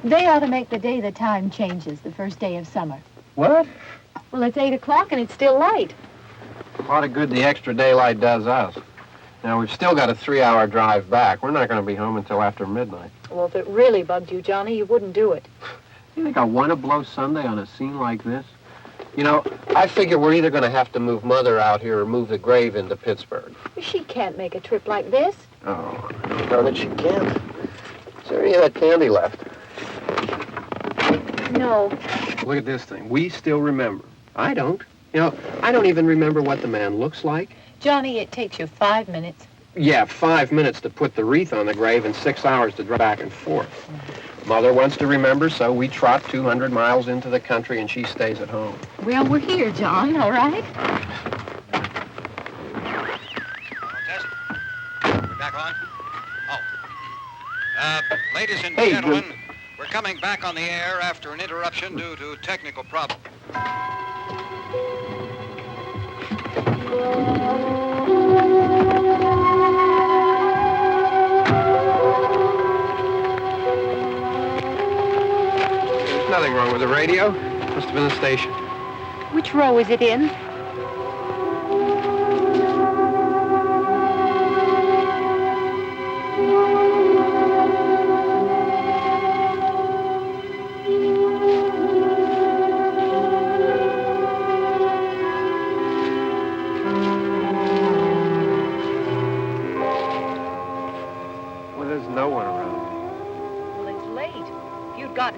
They ought to make the day the time changes, the first day of summer. What? Well, it's 8 o'clock and it's still light. A lot of good the extra daylight does us. Now, we've still got a 3-hour drive back. We're not going to be home until after midnight. Well, if it really bugged you, Johnny, you wouldn't do it. You think I want to blow Sunday on a scene like this? You know, I figure we're either going to have to move Mother out here or move the grave into Pittsburgh. She can't make a trip like this. Oh, I don't know that she can't. Is there any of that candy left? No. Look at this thing. We still remember. I don't. You know, I don't even remember what the man looks like. Johnny, it takes you 5 minutes. Yeah, 5 minutes to put the wreath on the grave and 6 hours to drive back and forth. Mother wants to remember, so we trot 200 miles into the country and she stays at home. Well, we're here, John, all right? Test. We're back on? Oh. Ladies and Hey, gentlemen, we're coming back on the air after an interruption due to technical problem. There's nothing wrong with the radio. Must have been the station. Which row is it in?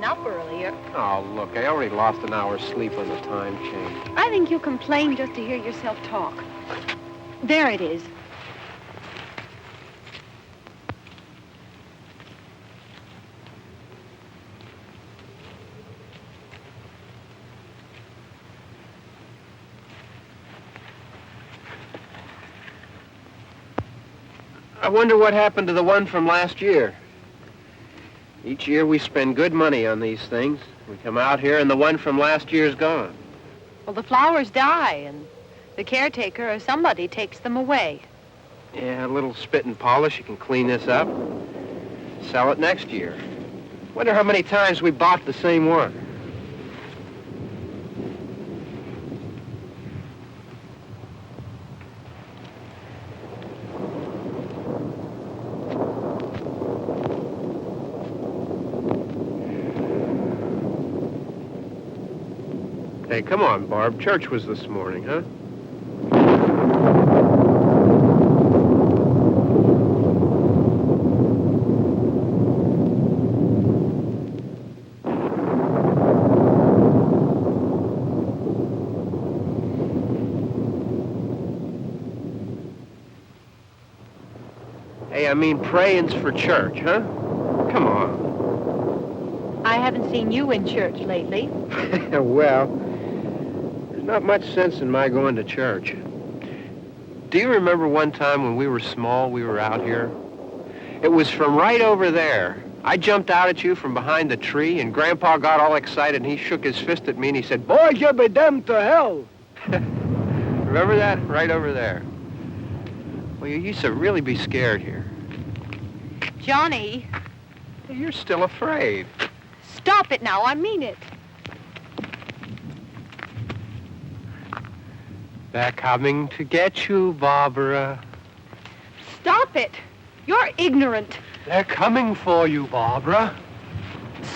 Up earlier. Oh, look, I already lost an hour's sleep on the time change. I think you complain just to hear yourself talk. There it is. I wonder what happened to the one from last year. Each year we spend good money on these things. We come out here and the one from last year's gone. Well, the flowers die and the caretaker or somebody takes them away. Yeah, a little spit and polish. You can clean this up. Sell it next year. Wonder how many times we bought the same one. Hey, come on, Barb. Church was this morning, huh? Hey, I mean, praying's for church, huh? Come on. I haven't seen you in church lately. Well, not much sense in my going to church. Do you remember one time when we were small, we were out here? It was from right over there. I jumped out at you from behind the tree, and Grandpa got all excited, and he shook his fist at me, and he said, "Boys, you'll be damned to hell." Remember that? Right over there. Well, you used to really be scared here. Johnny. You're still afraid. Stop it now. I mean it. They're coming to get you, Barbra. Stop it. You're ignorant. They're coming for you, Barbra.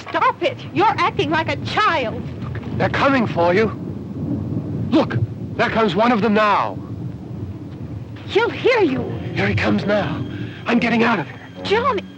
Stop it. You're acting like a child. They're coming for you. Look, there comes one of them now. He'll hear you. Here he comes now. I'm getting out of here. Johnny.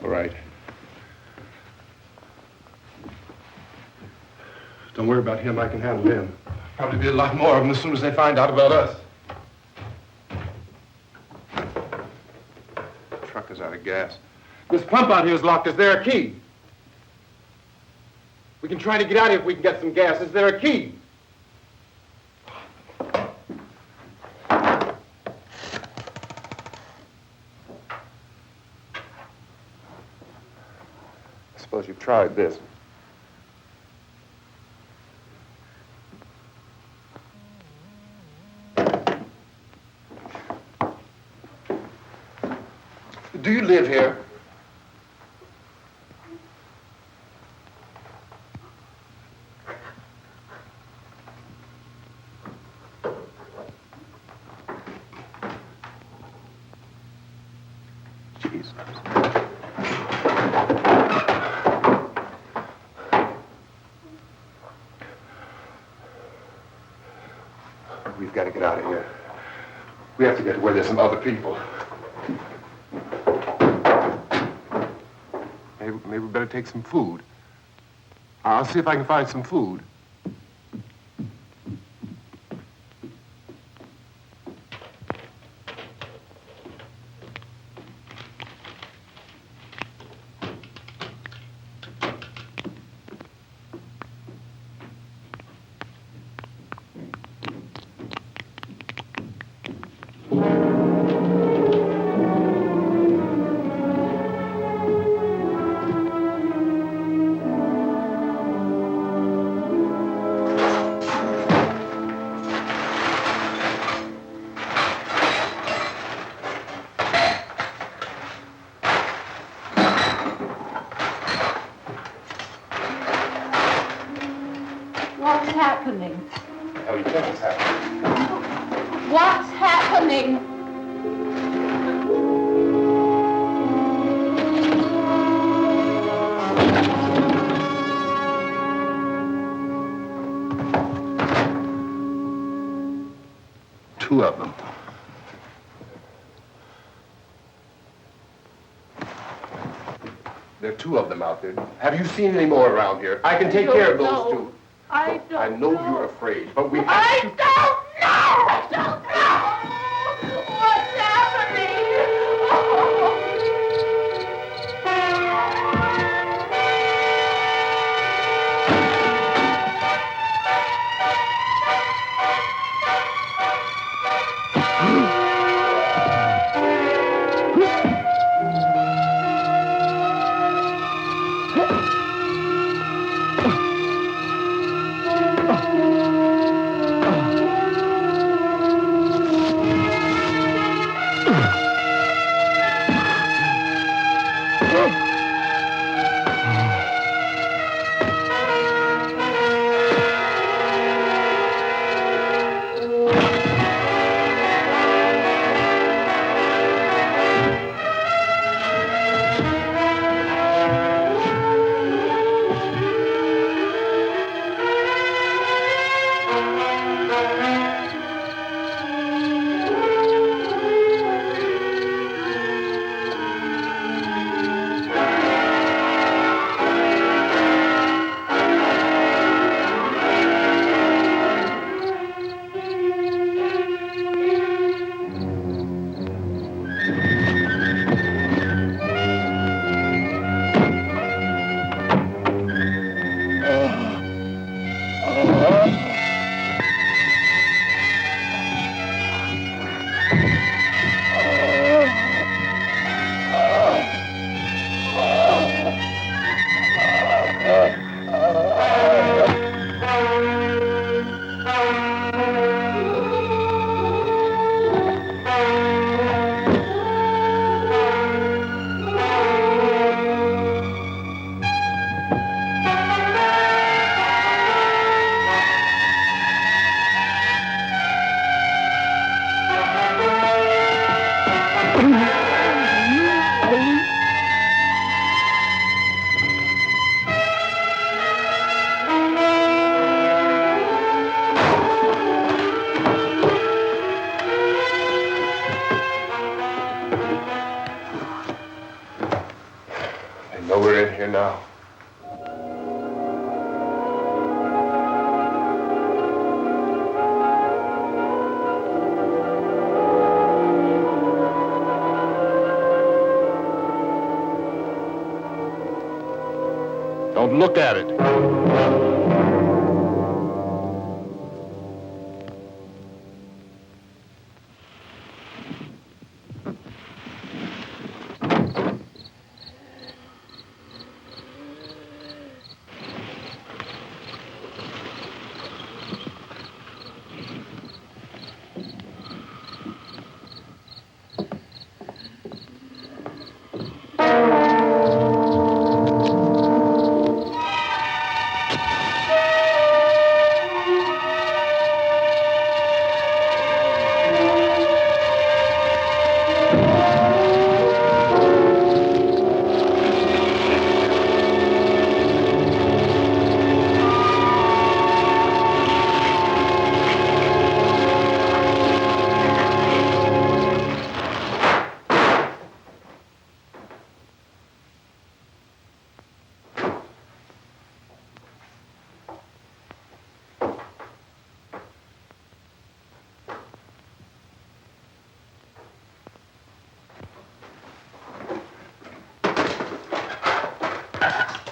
All right. Don't worry about him. I can handle him. Probably be a lot more of them as soon as they find out about us. The truck is out of gas. This pump out here is locked. Is there a key? We can try to get out of here if we can get some gas. Is there a key? I suppose you've tried this. Do you live here? Jesus. We've got to get out of here. We have to get to where there's some other people. Maybe we better take some food. I'll see if I can find some food. What's happening? How do you think it's happening? What's happening? Two of them. There are two of them out there. Have you seen any more around here? I can take care of those two. I don't I know you're afraid, but we have I to... don't know! I don't know! What's happening? know we're in here now. Don't look at it.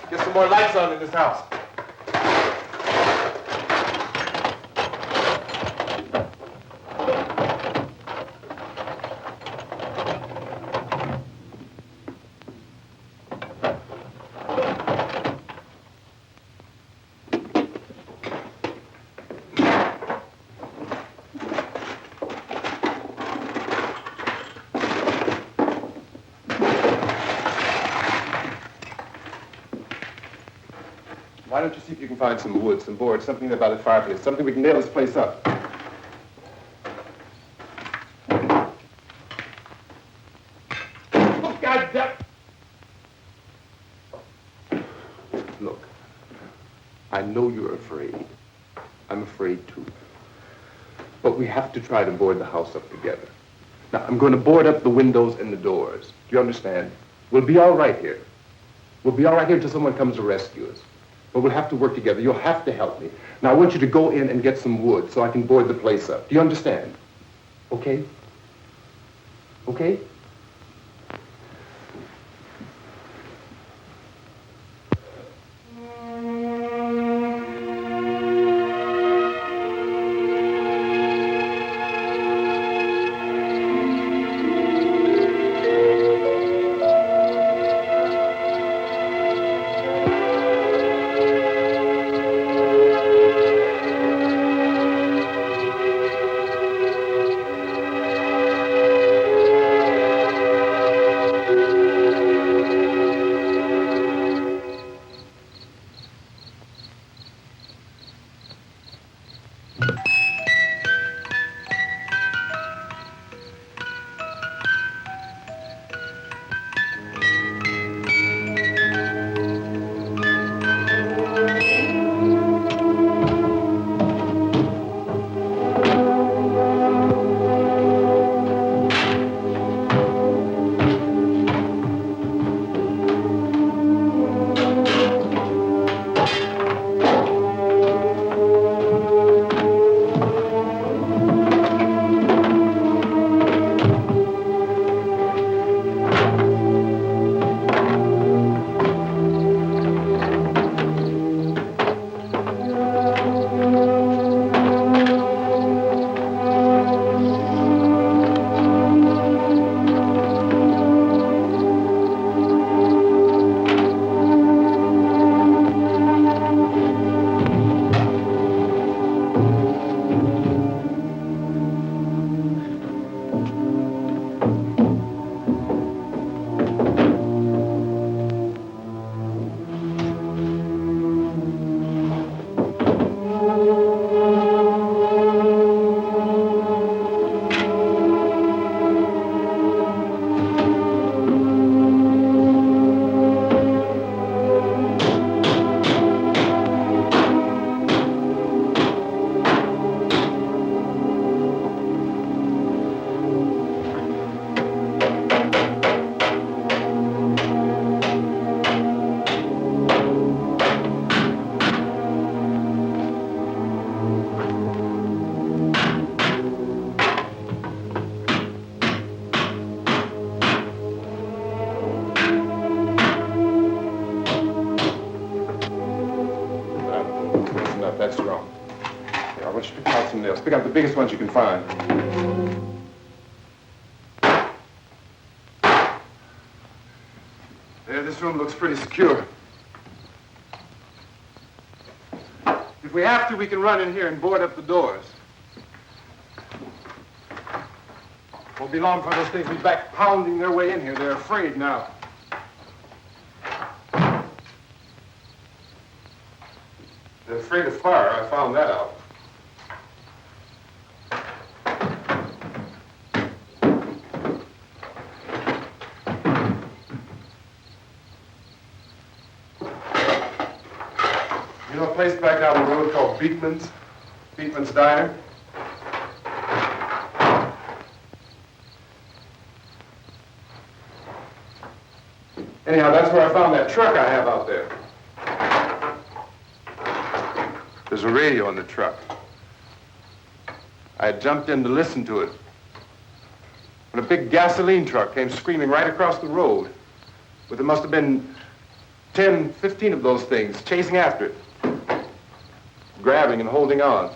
Get some more lights on in this house. Why don't you see if you can find some wood, some board, something about the fireplace, something we can nail this place up. Oh, God damn! Look, I know you're afraid. I'm afraid too. But we have to try to board the house up together. Now, I'm going to board up the windows and the doors. Do you understand? We'll be all right here. We'll be all right here until someone comes to rescue us. But we'll have to work together. You'll have to help me. Now, I want you to go in and get some wood so I can board the place up. Do you understand? Okay? Okay? Just pick up the biggest ones you can find. There, this room looks pretty secure. If we have to, we can run in here and board up the doors. Won't be long for those things to be back pounding their way in here. They're afraid now. They're afraid of fire. I found that out. You know a place back down the road called Beekman's Diner? Anyhow, that's where I found that truck I have out there. There's a radio on the truck. I had jumped in to listen to it when a big gasoline truck came screaming right across the road. But there must have been 10, 15 of those things chasing after it, grabbing and holding on.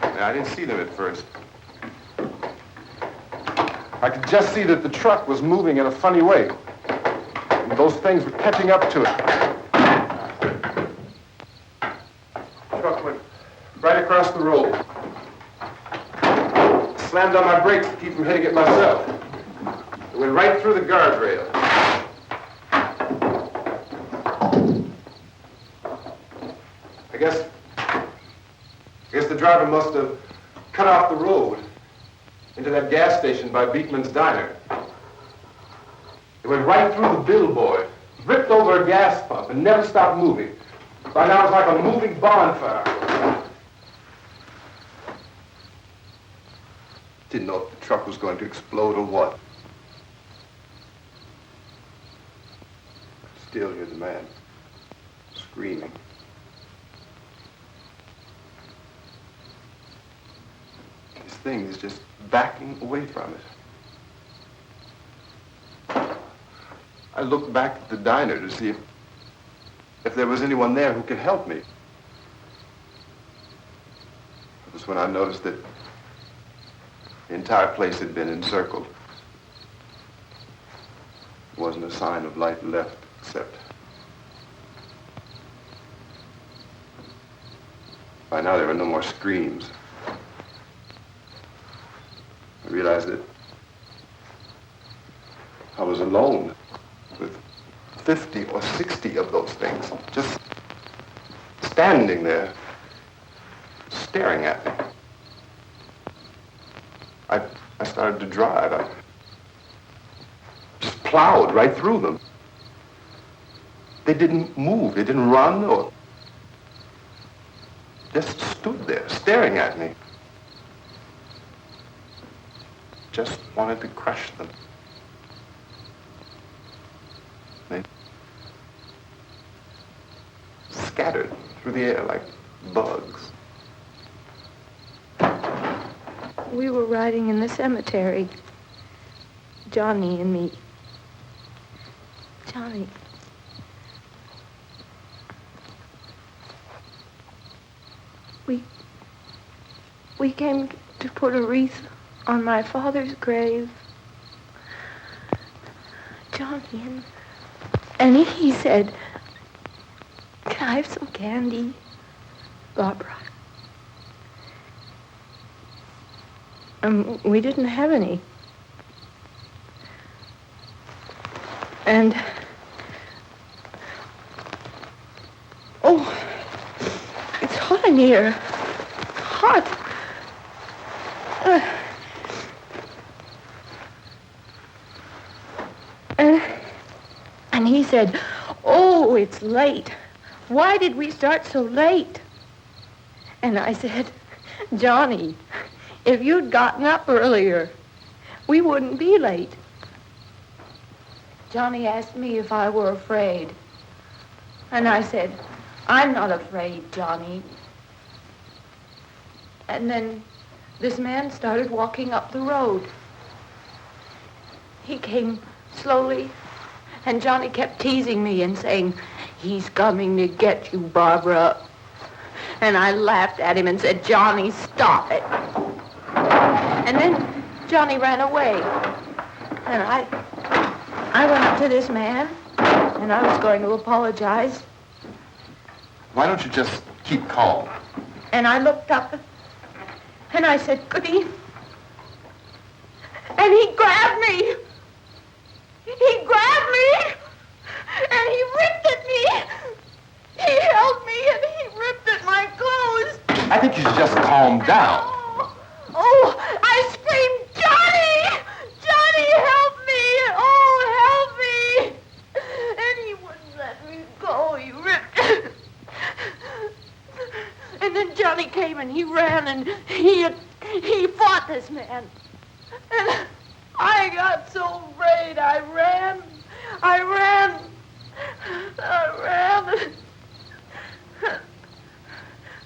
Now, I didn't see them at first. I could just see that the truck was moving in a funny way. And those things were catching up to it. The truck went right across the road. Slammed on my brakes to keep from hitting it myself. It went right through the guardrail. I guess the driver must have cut off the road into that gas station by Beekman's Diner. It went right through the billboard, ripped over a gas pump, and never stopped moving. By now it's like a moving bonfire. Didn't know if the truck was going to explode or what. Still hear the man screaming. This thing is just backing away from it. I looked back at the diner to see if there was anyone there who could help me. It was when I noticed that the entire place had been encircled. There wasn't a sign of life left except by now there were no more screams. I realized that I was alone with 50 or 60 of those things, just standing there, staring at me. I started to drive. I just plowed right through them. They didn't move. They didn't run or just stood there, staring at me. Just wanted to crush them. They scattered through the air like bugs. We were riding in the cemetery, Johnny and me. Johnny. We came to put a wreath on my father's grave. Johnny, and he said, "Can I have some candy, Barbra?" We didn't have any. And, oh, it's hot in here. Hot. And he said, "Oh, it's late. Why did we start so late?" And I said, "Johnny, if you'd gotten up earlier, we wouldn't be late." Johnny asked me if I were afraid. And I said, "I'm not afraid, Johnny." And then this man started walking up the road. He came slowly, and Johnny kept teasing me and saying, "He's coming to get you, Barbra." And I laughed at him and said, Johnny, stop it. And then Johnny ran away. And I went up to this man, and I was going to apologize. Why don't you just keep calm? And I looked up, and I said, Goody. And he grabbed me. He grabbed me, and he ripped at me. He held me, and he ripped at my clothes. I think you should just calm down. Oh, I screamed, Johnny! Johnny, help me! Oh, help me! And he wouldn't let me go. He ripped. And then Johnny came and he ran and he fought this man. And I got so afraid. I ran.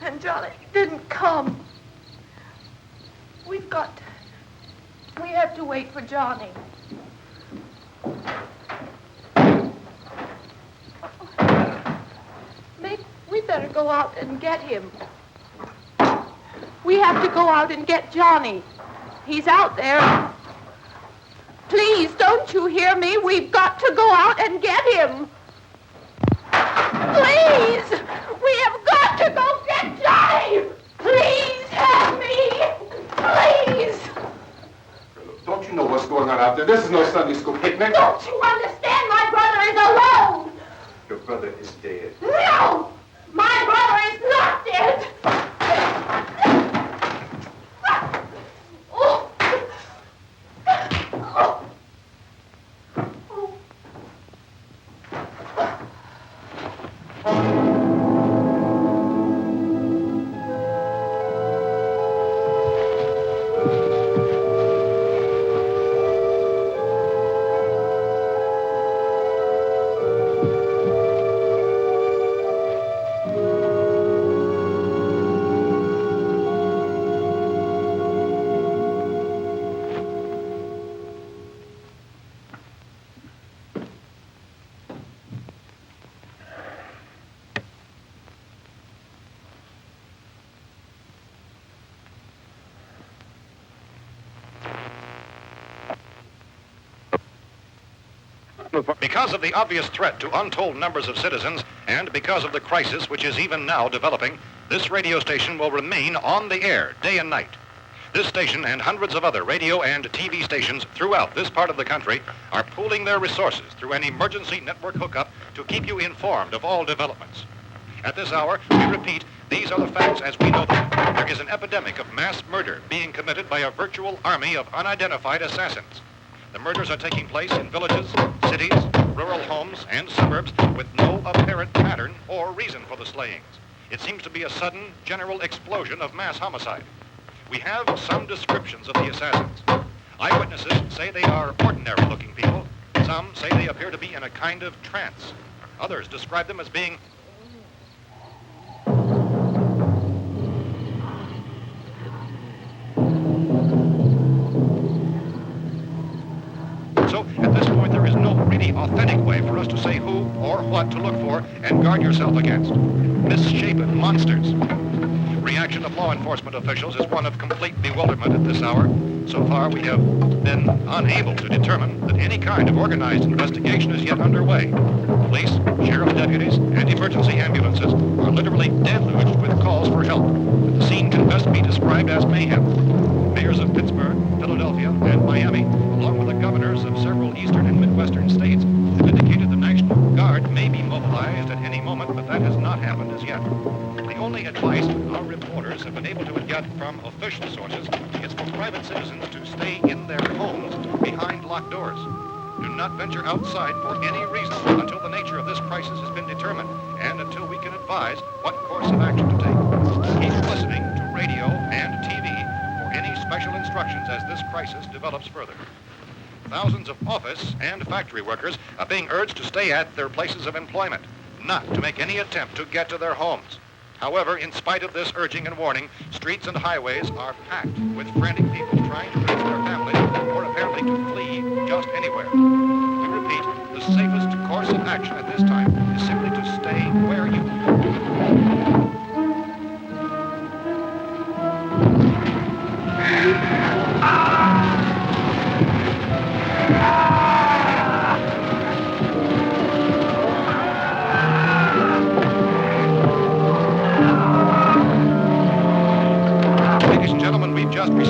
And Johnny didn't come. We have to wait for Johnny. We better go out and get him. We have to go out and get Johnny. He's out there. Please, don't you hear me? We've got to go out and get him. Please! We have got to go get Johnny! Please help me! Please! Don't you know what's going on out there? This is no Sunday school picnic. Don't you understand? My brother is alone! Your brother is dead. No! My brother is not dead! Oh. Oh. Because of the obvious threat to untold numbers of citizens, and because of the crisis which is even now developing, this radio station will remain on the air day and night. This station and hundreds of other radio and TV stations throughout this part of the country are pooling their resources through an emergency network hookup to keep you informed of all developments. At this hour, we repeat, these are the facts as we know them. There is an epidemic of mass murder being committed by a virtual army of unidentified assassins. The murders are taking place in villages, cities, rural homes, and suburbs with no apparent pattern or reason for the slayings. It seems to be a sudden, general explosion of mass homicide. We have some descriptions of the assassins. Eyewitnesses say they are ordinary-looking people. Some say they appear to be in a kind of trance. Others describe them as being So, at this point, there is no really authentic way for us to say who or what to look for and guard yourself against. Misshapen monsters. Reaction of law enforcement officials is one of complete bewilderment at this hour. So far, we have been unable to determine that any kind of organized investigation is yet underway. Police, sheriff's deputies, and emergency ambulances are literally deluged with calls for help. The scene can best be described as mayhem. Mayors of Pittsburgh, Philadelphia, and Miami, along with the governors of several eastern and midwestern states, have indicated the National Guard may be mobilized at any moment, but that has not happened as yet. The only advice our reporters have been able to get from official sources is for private citizens to stay in their homes behind locked doors. Do not venture outside for any reason until the nature of this crisis has been determined and until we can advise what course of action to take. Keep listening to radio and TV for any special instructions as this crisis develops further. Thousands of office and factory workers are being urged to stay at their places of employment, not to make any attempt to get to their homes. However, in spite of this urging and warning, streets and highways are packed with frantic people trying to reach their families or apparently to flee just anywhere. We repeat, the safest course of action at this time is simply to stay where you are.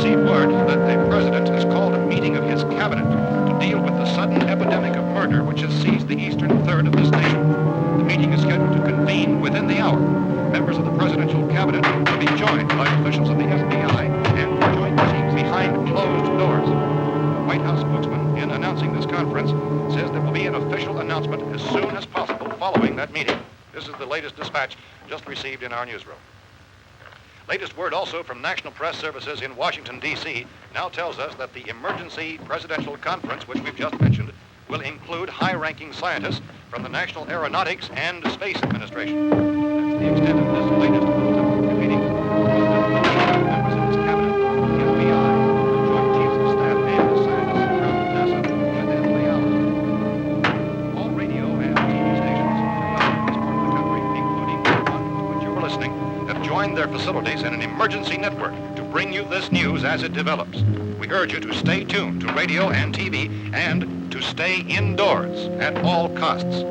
received word that the president has called a meeting of his cabinet to deal with the sudden epidemic of murder which has seized the eastern third of this nation. The meeting is scheduled to convene within the hour. Members of the presidential cabinet will be joined by officials of the FBI and joint meetings behind closed doors. The White House spokesman, in announcing this conference, says there will be an official announcement as soon as possible following that meeting. This is the latest dispatch just received in our newsroom. Latest word also from National Press Services in Washington, D.C. now tells us that the emergency presidential conference, which we've just mentioned, will include high-ranking scientists from the National Aeronautics and Space Administration. That's the extent of this latest meeting. Members of his cabinet, the FBI, the Joint Chiefs of Staff, and the scientists from NASA within the hour. All radio and TV stations throughout this part of the country, including the one to which you're listening, have joined their facilities in an emergency network to bring you this news as it develops. We urge you to stay tuned to radio and TV and to stay indoors at all costs.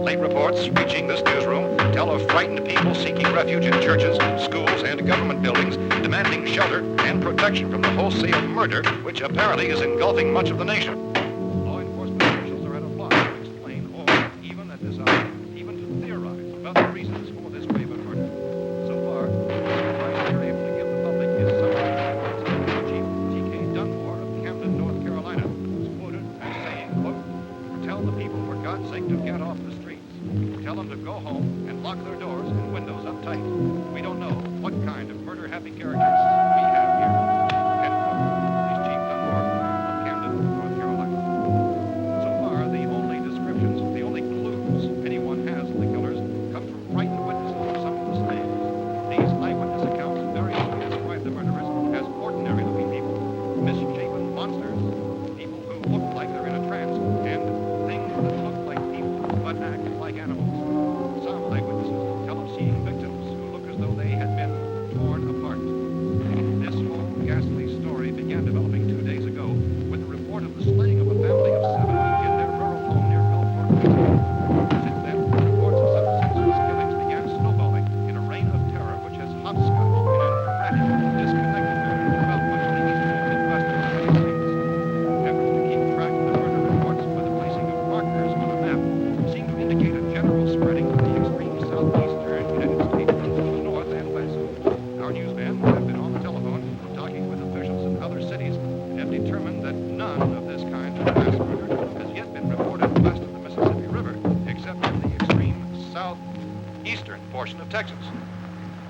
Late reports reaching this newsroom tell of frightened people seeking refuge in churches, schools, and government buildings, demanding shelter and protection from the wholesale murder which apparently is engulfing much of the nation. Law enforcement officials are at a loss to explain or, even at this hour, even to theorize about the reasons for this graven murder. So far, the advice they're able to give the public is something Chief T.K. Dunmore of Camden, North Carolina, was quoted as saying, quote, "Tell the people, for God's sake, to get off the streets. Tell them to go home and lock their doors and windows up tight. We don't know what kind of murder-happy characters we have here." End quote. He's Chief Dunmore of Camden, North Carolina. So far, the only descriptions, the only clues anyone has of the killers come from frightened witnesses of some of the slaves. These eyewitness accounts variously describe the murderers as ordinary-looking people, misshapen monsters, people who look like they're in a trance, and things that look like people but act like animals. Some eyewitnesses tell of seeing victims who look as though they had been torn apart. This whole ghastly story began developing 2 days ago with the report of the slaying of a family of 7 in their rural home near Gulfport, Mexico. Since then, reports of such senseless killings began snowballing in a reign of terror which has hopscotched in an erratic, disconnected manner throughout much of the eastern and midwestern United States. Efforts to keep track of the murder reports by the placing of markers on a map seem to indicate a general spreading of the extreme southeastern United States into the north and west. Our newsmen have been on the telephone talking with officials in other cities and have determined that none of this kind of mass murder has yet been reported west of the Mississippi River, except in the extreme southeastern portion of Texas.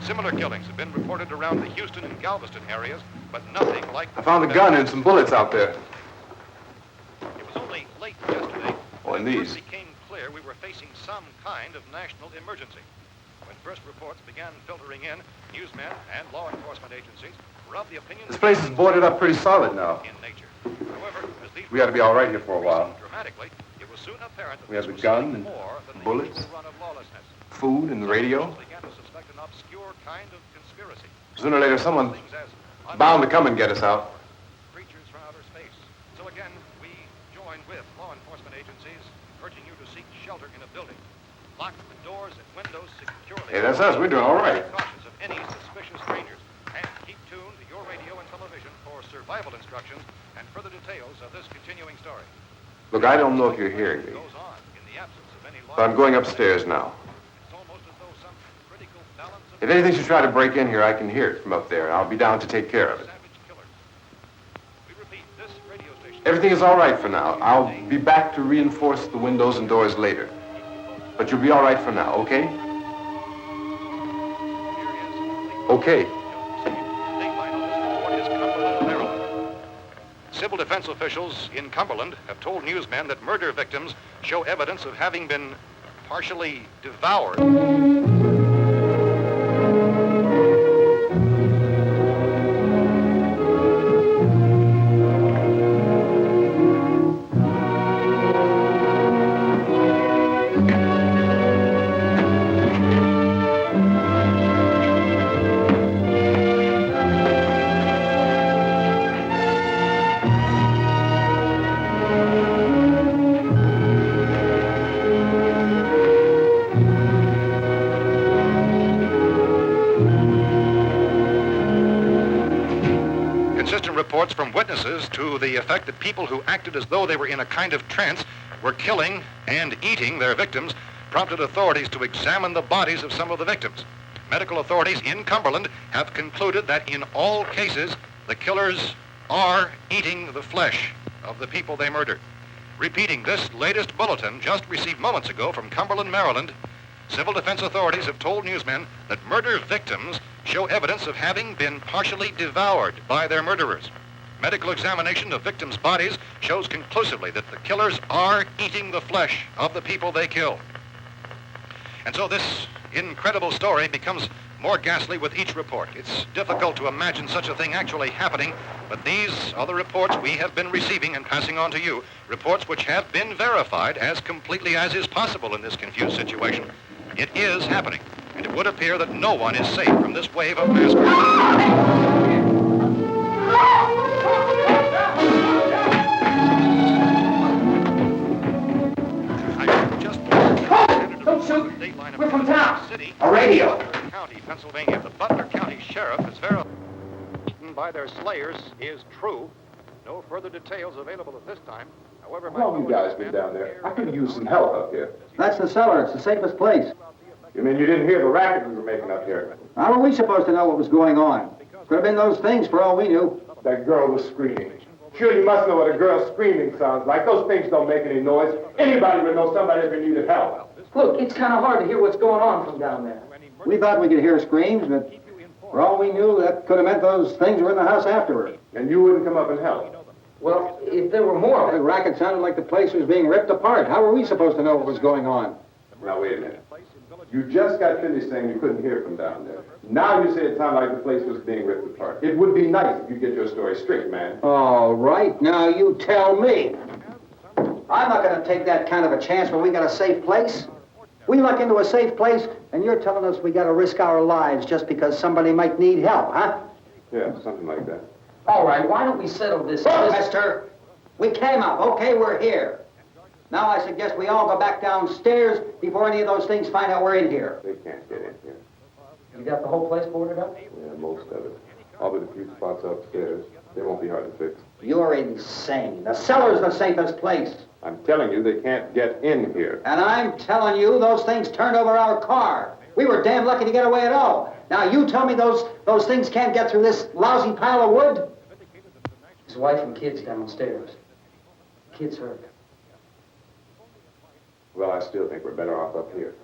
Similar killings have been reported around the Houston and Galveston areas, but nothing like the... I found a gun and some bullets out there. It was only late yesterday Oh, and when it these. first became clear we were facing some kind of national emergency. When first reports began filtering in, newsmen and law enforcement agencies were of the opinion... This place is boarded up pretty solid now. ...in nature. However, as these We ought to be all right here for a while. dramatically, it was soon apparent that We have this the was gun something and more than the bullets. usual run of lawlessness. Food and the radio. Some began to suspect an obscure kind of conspiracy. Sooner or later, someone's Things as bound to come and get us out. creatures from outer space. So again, we join with law enforcement agencies, urging you to seek shelter in a building. Lock the doors and windows securely. Hey, that's us. We're doing all right. Be cautious of any suspicious strangers. And keep tuned to your radio and television for survival instructions and further details of this continuing story. Look, I don't know if you're hearing me, Goes on in the absence of any law. but I'm going upstairs now. It's almost as though some critical balance of If anything should try to break in here, I can hear it from up there. I'll be down to take care of it. savage killers. We repeat, this radio station... Everything is all right for now. I'll be back to reinforce the windows and doors later. But you'll be all right for now, okay? Okay. Civil defense officials in Cumberland have told newsmen that murder victims show evidence of having been partially devoured. inconsistent reports from witnesses to the effect that people who acted as though they were in a kind of trance were killing and eating their victims prompted authorities to examine the bodies of some of the victims. Medical authorities in Cumberland have concluded that in all cases, the killers are eating the flesh of the people they murdered. Repeating this latest bulletin just received moments ago from Cumberland, Maryland, civil defense authorities have told newsmen that murder victims show evidence of having been partially devoured by their murderers. Medical examination of victims' bodies shows conclusively that the killers are eating the flesh of the people they killed. And so this incredible story becomes more ghastly with each report. It's difficult to imagine such a thing actually happening, but these are the reports we have been receiving and passing on to you, reports which have been verified as completely as is possible in this confused situation. It is happening, and it would appear that no one is safe from this wave of mass murder. Don't shoot! We're from town. A radio. County, Pennsylvania. The Butler County Sheriff has verified by their slayers is true. No further details available at this time. However, How long you guys been down there? I could use some help up here. That's the cellar. It's the safest place. You mean you didn't hear the racket we were making up here? How were we supposed to know what was going on? Could have been those things for all we knew. That girl was screaming. Sure, you must know what a girl screaming sounds like. Those things don't make any noise. Anybody would know somebody ever needed help. Look, it's kind of hard to hear what's going on from down there. We thought we could hear screams, but for all we knew, that could have meant those things were in the house afterward. And you wouldn't come up and help? Well, if there were more... The racket sounded like the place was being ripped apart. How were we supposed to know what was going on? Now, wait a minute. You just got finished saying you couldn't hear from down there. Now you say it sounded like the place was being ripped apart. It would be nice if you get your story straight, man. All right, now you tell me. I'm not going to take that kind of a chance when we got a safe place. We luck into a safe place, and you're telling us we got to risk our lives just because somebody might need help, huh? Yeah, something like that. All right, why don't we settle this? Look, mister, we came up. Okay, we're here. Now I suggest we all go back downstairs before any of those things find out we're in here. They can't get in here. You got the whole place boarded up? Yeah, most of it. All but a few spots upstairs. They won't be hard to fix. You're insane. The cellar's the safest place. I'm telling you, they can't get in here. And I'm telling you, those things turned over our car. We were damn lucky to get away at all. Now you tell me those things can't get through this lousy pile of wood? His wife and kids downstairs. Kids hurt. Well, I still think we're better off up here.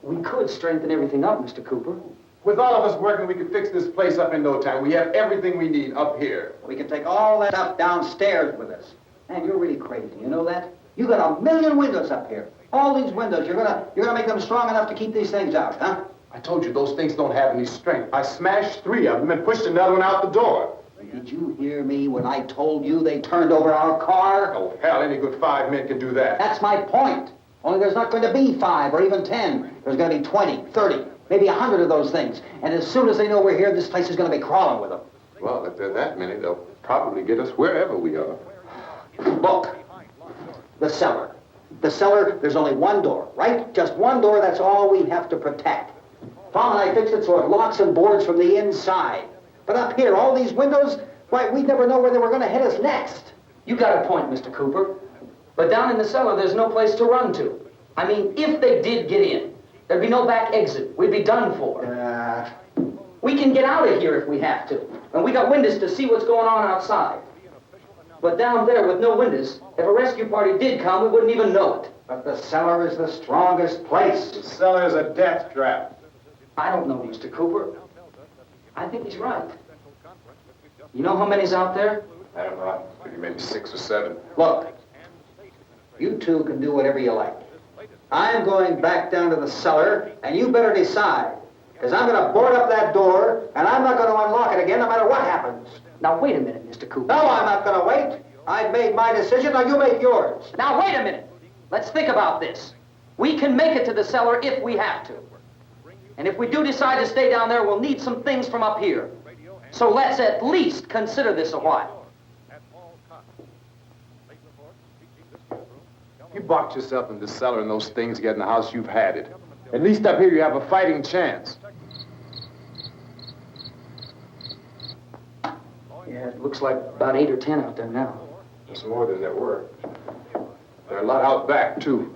We could strengthen everything up, Mr. Cooper. With all of us working, we could fix this place up in no time. We have everything we need up here. We can take all that stuff downstairs with us. Man, you're really crazy, you know that? You got 1 million windows up here. All these windows, you're gonna make them strong enough to keep these things out, huh? I told you those things don't have any strength. I smashed 3 of them and pushed another one out the door. Did you hear me when I told you they turned over our car? Oh, hell, any good 5 men can do that. That's my point. Only there's not going to be 5 or even 10. There's going to be 20, 30, maybe 100 of those things. And as soon as they know we're here, this place is going to be crawling with them. Well, if there are that many, they'll probably get us wherever we are. Look, the cellar. The cellar, there's only one door, right? Just one door, that's all we have to protect. Tom and I fixed it so it locks and boards from the inside. But up here, all these windows, why, we'd never know where they were going to hit us next. You got a point, Mr. Cooper. But down in the cellar, there's no place to run to. I mean, if they did get in, there'd be no back exit. We'd be done for. We can get out of here if we have to. And we got windows to see what's going on outside. But down there with no windows, if a rescue party did come, we wouldn't even know it. But the cellar is the strongest place. The cellar is a death trap. I don't know, Mr. Cooper. I think he's right. You know how many's out there? I don't know. Maybe 6 or 7. Look, you two can do whatever you like. I'm going back down to the cellar, and you better decide. Because I'm going to board up that door, and I'm not going to unlock it again no matter what happens. Now, wait a minute, Mr. Cooper. No, I'm not going to wait. I've made my decision, now you make yours. Now, wait a minute. Let's think about this. We can make it to the cellar if we have to. And if we do decide to stay down there, we'll need some things from up here. So let's at least consider this a while. You boxed yourself in the cellar and those things get in the house, you've had it. At least up here you have a fighting chance. Yeah, it looks like about 8 or 10 out there now. It's more than there were. There are a lot out back, too.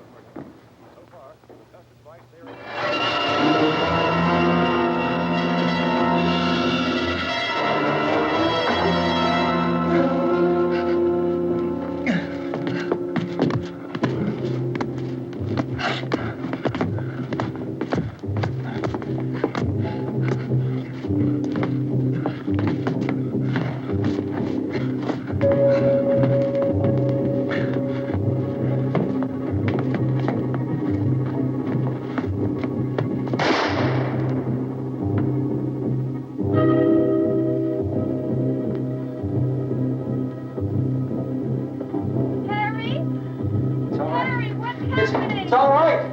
It's all right.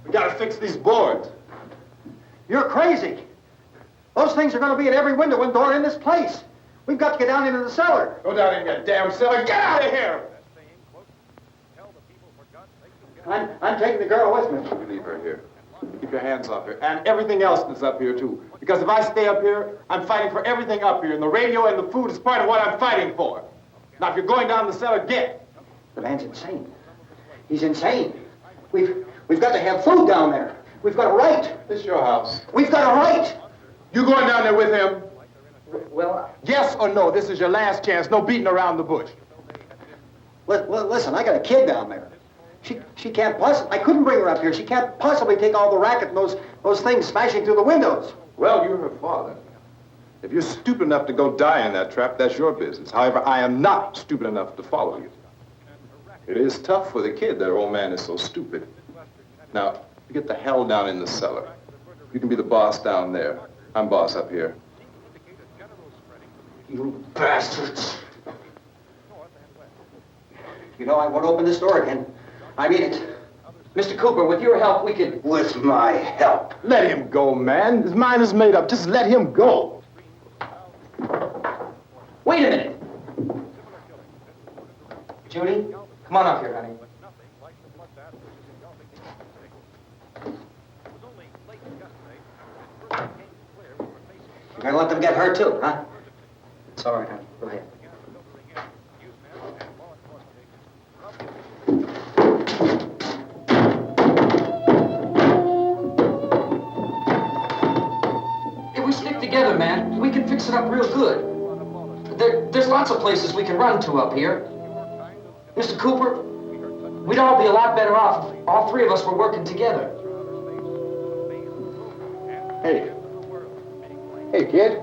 We gotta fix these boards. You're crazy. Those things are going to be at every window and door in this place. We've got to get down into the cellar. Go down in your damn cellar. Get out of here! I'm taking the girl with me. You leave her here. Keep your hands off her. And everything else that's up here, too. Because if I stay up here, I'm fighting for everything up here. And the radio and the food is part of what I'm fighting for. Now, if you're going down the cellar, get. The man's insane. He's insane. We've got to have food down there. We've got a right. This is your house. We've got a right. You going down there with him? Well, Yes or no? This is your last chance. No beating around the bush. Listen, I got a kid down there. She can't possibly. I couldn't bring her up here. She can't possibly take all the racket and those things smashing through the windows. Well, you're her father. If you're stupid enough to go die in that trap, that's your business. However, I am not stupid enough to follow you. It is tough for the kid that her old man is so stupid. Now, you get the hell down in the cellar. You can be the boss down there. I'm boss up here. You bastards. You know, I won't open this door again. I mean it. Mr. Cooper, with your help, we could... With my help. Let him go, man. His mind is made up. Just let him go. Wait a minute. Judy, come on up here, honey. You're gonna let them get hurt too, huh? It's all right, honey. Go ahead. If we stick together, man, we can fix it up real good. There's lots of places we can run to up here. Mr. Cooper, we'd all be a lot better off if all three of us were working together. Hey. Hey, kid.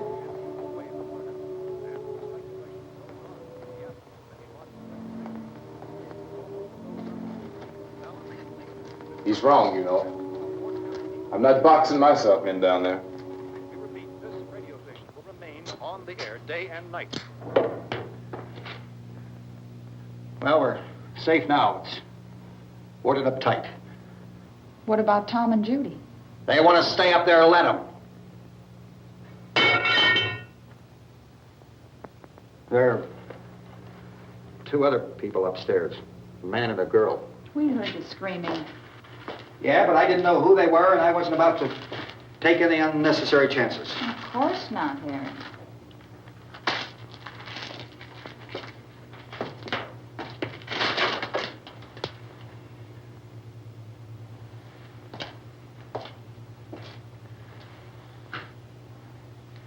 He's wrong, you know. I'm not boxing myself in down there. We repeat, this radio station will remain on the air day and night. Well, we're safe now. It's boarded up tight. What about Tom and Judy? They want to stay up there, let them. There are two other people upstairs, a man and a girl. We heard the screaming. Yeah, but I didn't know who they were, and I wasn't about to take any unnecessary chances. Of course not, Harry.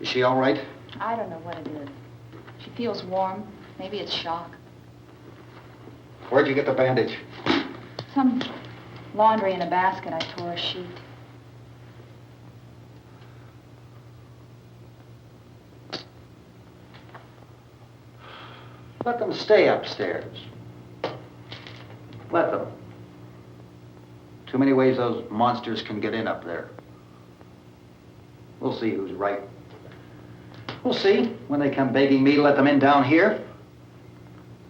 Is she all right? I don't know what it is. She feels warm. Maybe it's shock. Where'd you get the bandage? Some laundry in a basket. I tore a sheet. Let them stay upstairs. Let them. Too many ways those monsters can get in up there. We'll see who's right. We'll see when they come begging me to let them in down here.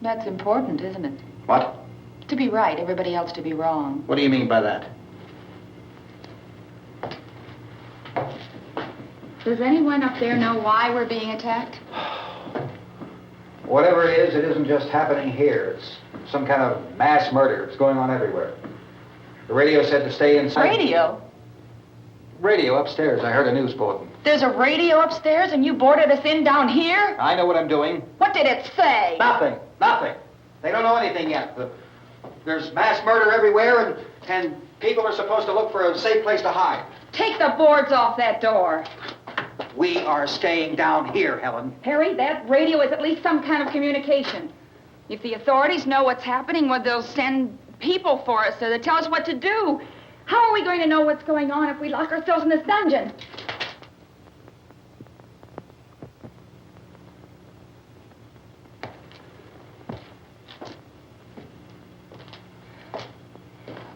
That's important, isn't it? What? To be right, everybody else to be wrong. What do you mean by that? Does anyone up there know why we're being attacked? Whatever it is, it isn't just happening here. It's some kind of mass murder. It's going on everywhere. The radio said to stay inside. Radio? Radio upstairs. I heard a news bulletin. There's a radio upstairs and you boarded us in down here? I know what I'm doing. What did it say? Nothing. Nothing. They don't know anything yet. There's mass murder everywhere, and people are supposed to look for a safe place to hide. Take the boards off that door. We are staying down here, Helen. Harry, that radio is at least some kind of communication. If the authorities know what's happening, well, they'll send people for us so they tell us what to do. How are we going to know what's going on if we lock ourselves in this dungeon?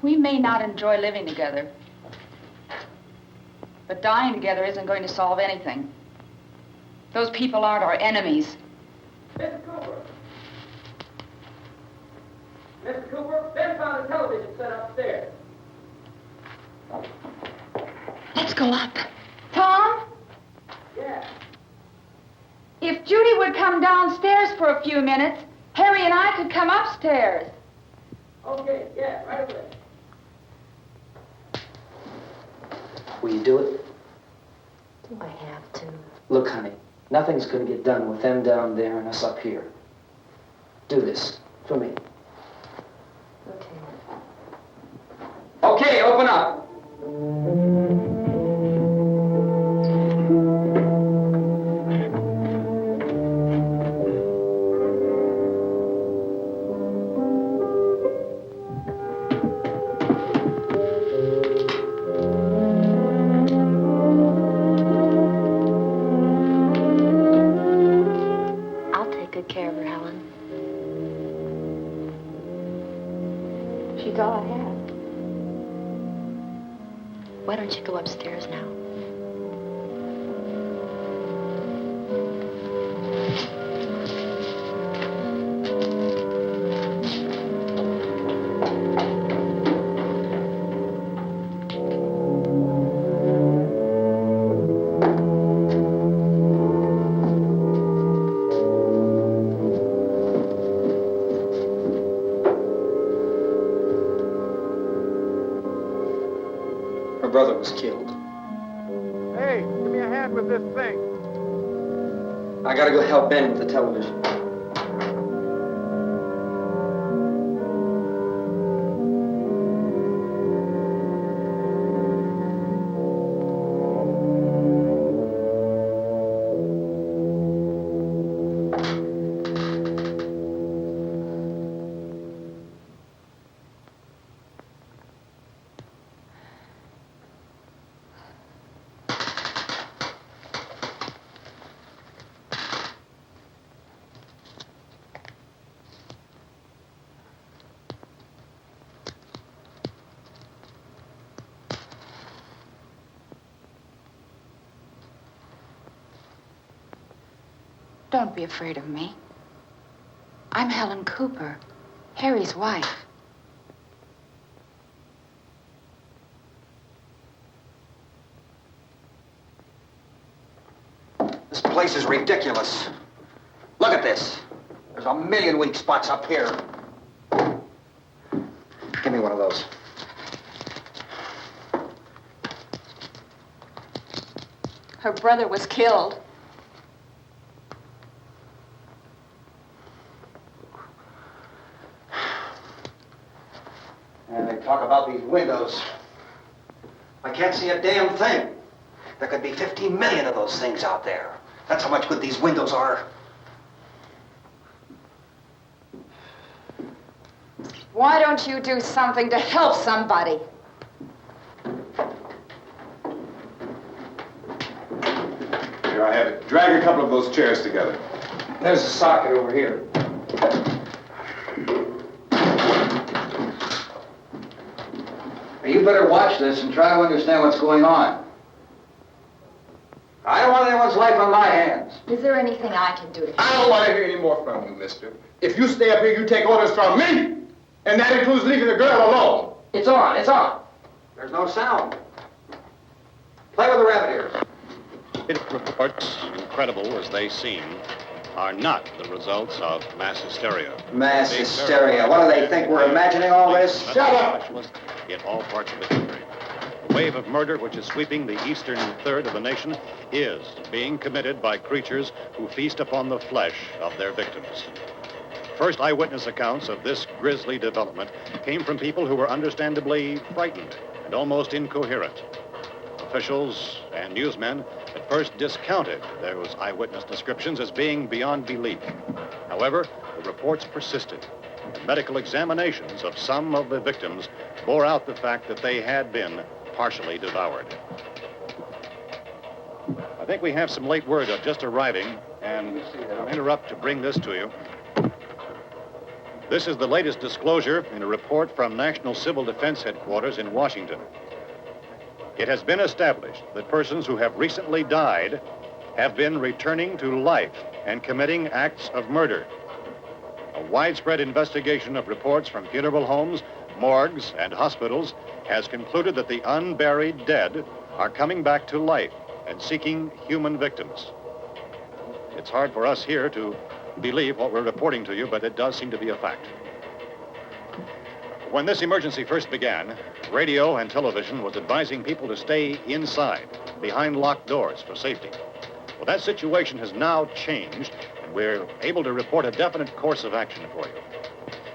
We may not enjoy living together, but dying together isn't going to solve anything. Those people aren't our enemies. Mr. Cooper! Mr. Cooper, Ben found a television set upstairs. Let's go up. Tom? Yeah. If Judy would come downstairs for a few minutes, Harry and I could come upstairs. Okay, yeah, right away. Will you do it? Do I have to? Look, honey, nothing's going to get done with them down there and us up here. Do this for me. Okay. Okay, open up. I'll take good care of her, Helen. She's all I have. Why don't you go upstairs now? Her brother was killed. Hey, give me a hand with this thing. I gotta go help Ben with the television. Don't be afraid of me. I'm Helen Cooper, Harry's wife. This place is ridiculous. Look at this. There's a million weak spots up here. Give me one of those. Her brother was killed. And they talk about these windows. I can't see a damn thing. There could be 15 million of those things out there. That's how much good these windows are. Why don't you do something to help somebody? Here, I have it. Drag a couple of those chairs together. There's a socket over here. You better watch this and try to understand what's going on. I don't want anyone's life on my hands. Is there anything I can do to I don't want to hear any more from you, mister. If you stay up here, you take orders from me. And that includes leaving the girl alone. It's on, it's on. There's no sound. Play with the rabbit ears. Reports, incredible as they seem, are not the results of mass hysteria. Mass hysteria. What do they think? We're imagining all this? Shut up! In all parts of the country. The wave of murder which is sweeping the eastern third of the nation is being committed by creatures who feast upon the flesh of their victims. First eyewitness accounts of this grisly development came from people who were understandably frightened and almost incoherent. Officials and newsmen at first discounted those eyewitness descriptions as being beyond belief. However, the reports persisted. And medical examinations of some of the victims bore out the fact that they had been partially devoured. I think we have some late word just arriving, and I'll interrupt to bring this to you. This is the latest disclosure in a report from National Civil Defense Headquarters in Washington. It has been established that persons who have recently died have been returning to life and committing acts of murder. A widespread investigation of reports from funeral homes, morgues, and hospitals has concluded that the unburied dead are coming back to life and seeking human victims. It's hard for us here to believe what we're reporting to you, but it does seem to be a fact. When this emergency first began, radio and television was advising people to stay inside, behind locked doors for safety. Well, that situation has now changed, and we're able to report a definite course of action for you.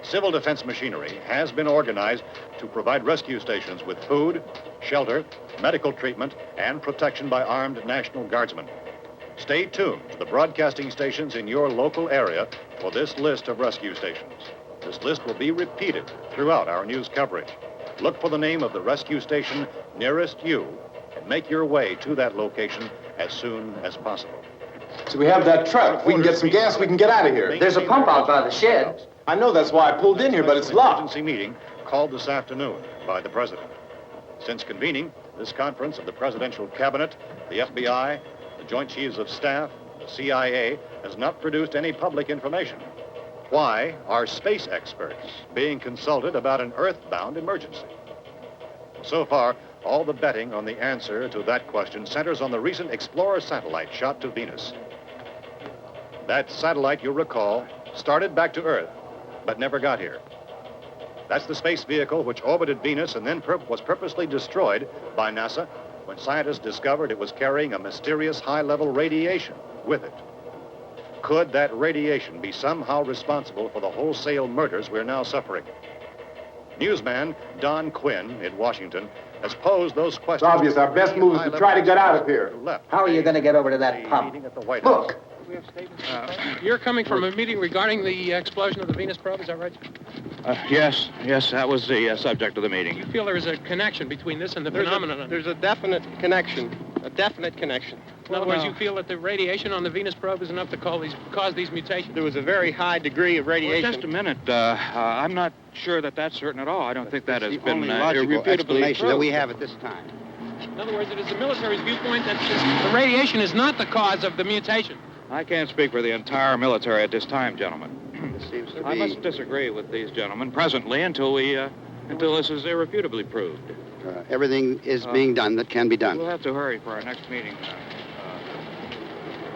Civil defense machinery has been organized to provide rescue stations with food, shelter, medical treatment, and protection by armed National Guardsmen. Stay tuned to the broadcasting stations in your local area for this list of rescue stations. This list will be repeated throughout our news coverage. Look for the name of the rescue station nearest you and make your way to that location as soon as possible. So we have that truck. If we can get some gas, we can get out of here. There's a pump out by the shed. I know, that's why I pulled in here, but it's locked. Emergency meeting called this afternoon by the president. Since convening this conference of the presidential cabinet, the FBI, the Joint Chiefs of Staff, the CIA has not produced any public information. Why are space experts being consulted about an earthbound emergency? So far, all the betting on the answer to that question centers on the recent Explorer satellite shot to Venus. That satellite, you'll recall, started back to Earth, but never got here. That's the space vehicle which orbited Venus and then was purposely destroyed by NASA when scientists discovered it was carrying a mysterious high-level radiation with it. Could that radiation be somehow responsible for the wholesale murders we're now suffering? Newsman Don Quinn in Washington has posed those questions. It's obvious our best move is to try to get out of here. How are you going to get over to that pump? Look. You're coming from a meeting regarding the explosion of the Venus probe, is that right? Yes, that was the subject of the meeting. You feel there is a connection between this and the phenomenon? There's a definite connection. In other words, you feel that the radiation on the Venus probe is enough to cause these mutations? There was a very high degree of radiation. Well, just a minute. I'm not sure that that's certain at all. I don't think that has been logical explanation proved. that we have at this time. In other words, it is the military's viewpoint that the radiation is not the cause of the mutation. I can't speak for the entire military at this time, gentlemen. This seems to I must disagree with these gentlemen presently until this is irrefutably proved. Everything is being done that can be done. We'll have to hurry for our next meeting.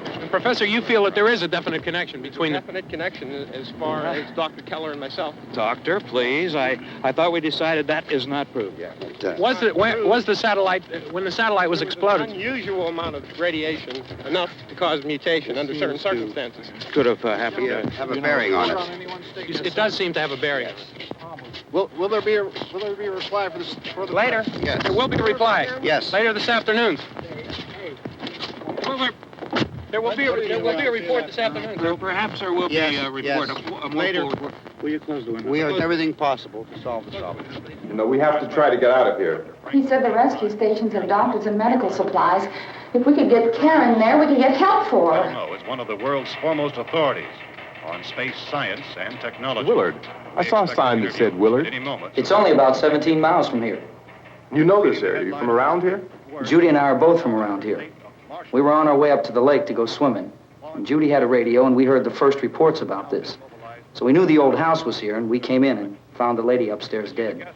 And Professor, you feel that there is a definite connection between Definite connection as far as Dr. Keller and myself. Doctor, please. I thought we decided that is not proved yet. Was the satellite, when the satellite was exploded? An unusual amount of radiation, enough to cause mutation under certain circumstances. Could have happened. Have a bearing on it. It does seem to have a bearing. Will there be a reply for the Later? Yes. There will be a reply. Yes. Later this afternoon. There will be a report this afternoon. Perhaps there will be a report. Later. Will you close the window? We are doing everything possible to solve the problem. You know, we have to try to get out of here. He said the rescue stations have doctors and medical supplies. If we could get care in there, we could get help for her. No, it's one of the world's foremost authorities on space science and technology. Willard. I saw a sign that said Willard. Any moment. It's only about 17 miles from here. You know this area. You from around here? Judy and I are both from around here. We were on our way up to the lake to go swimming. And Judy had a radio, and we heard the first reports about this. So we knew the old house was here, and we came in and found the lady upstairs dead.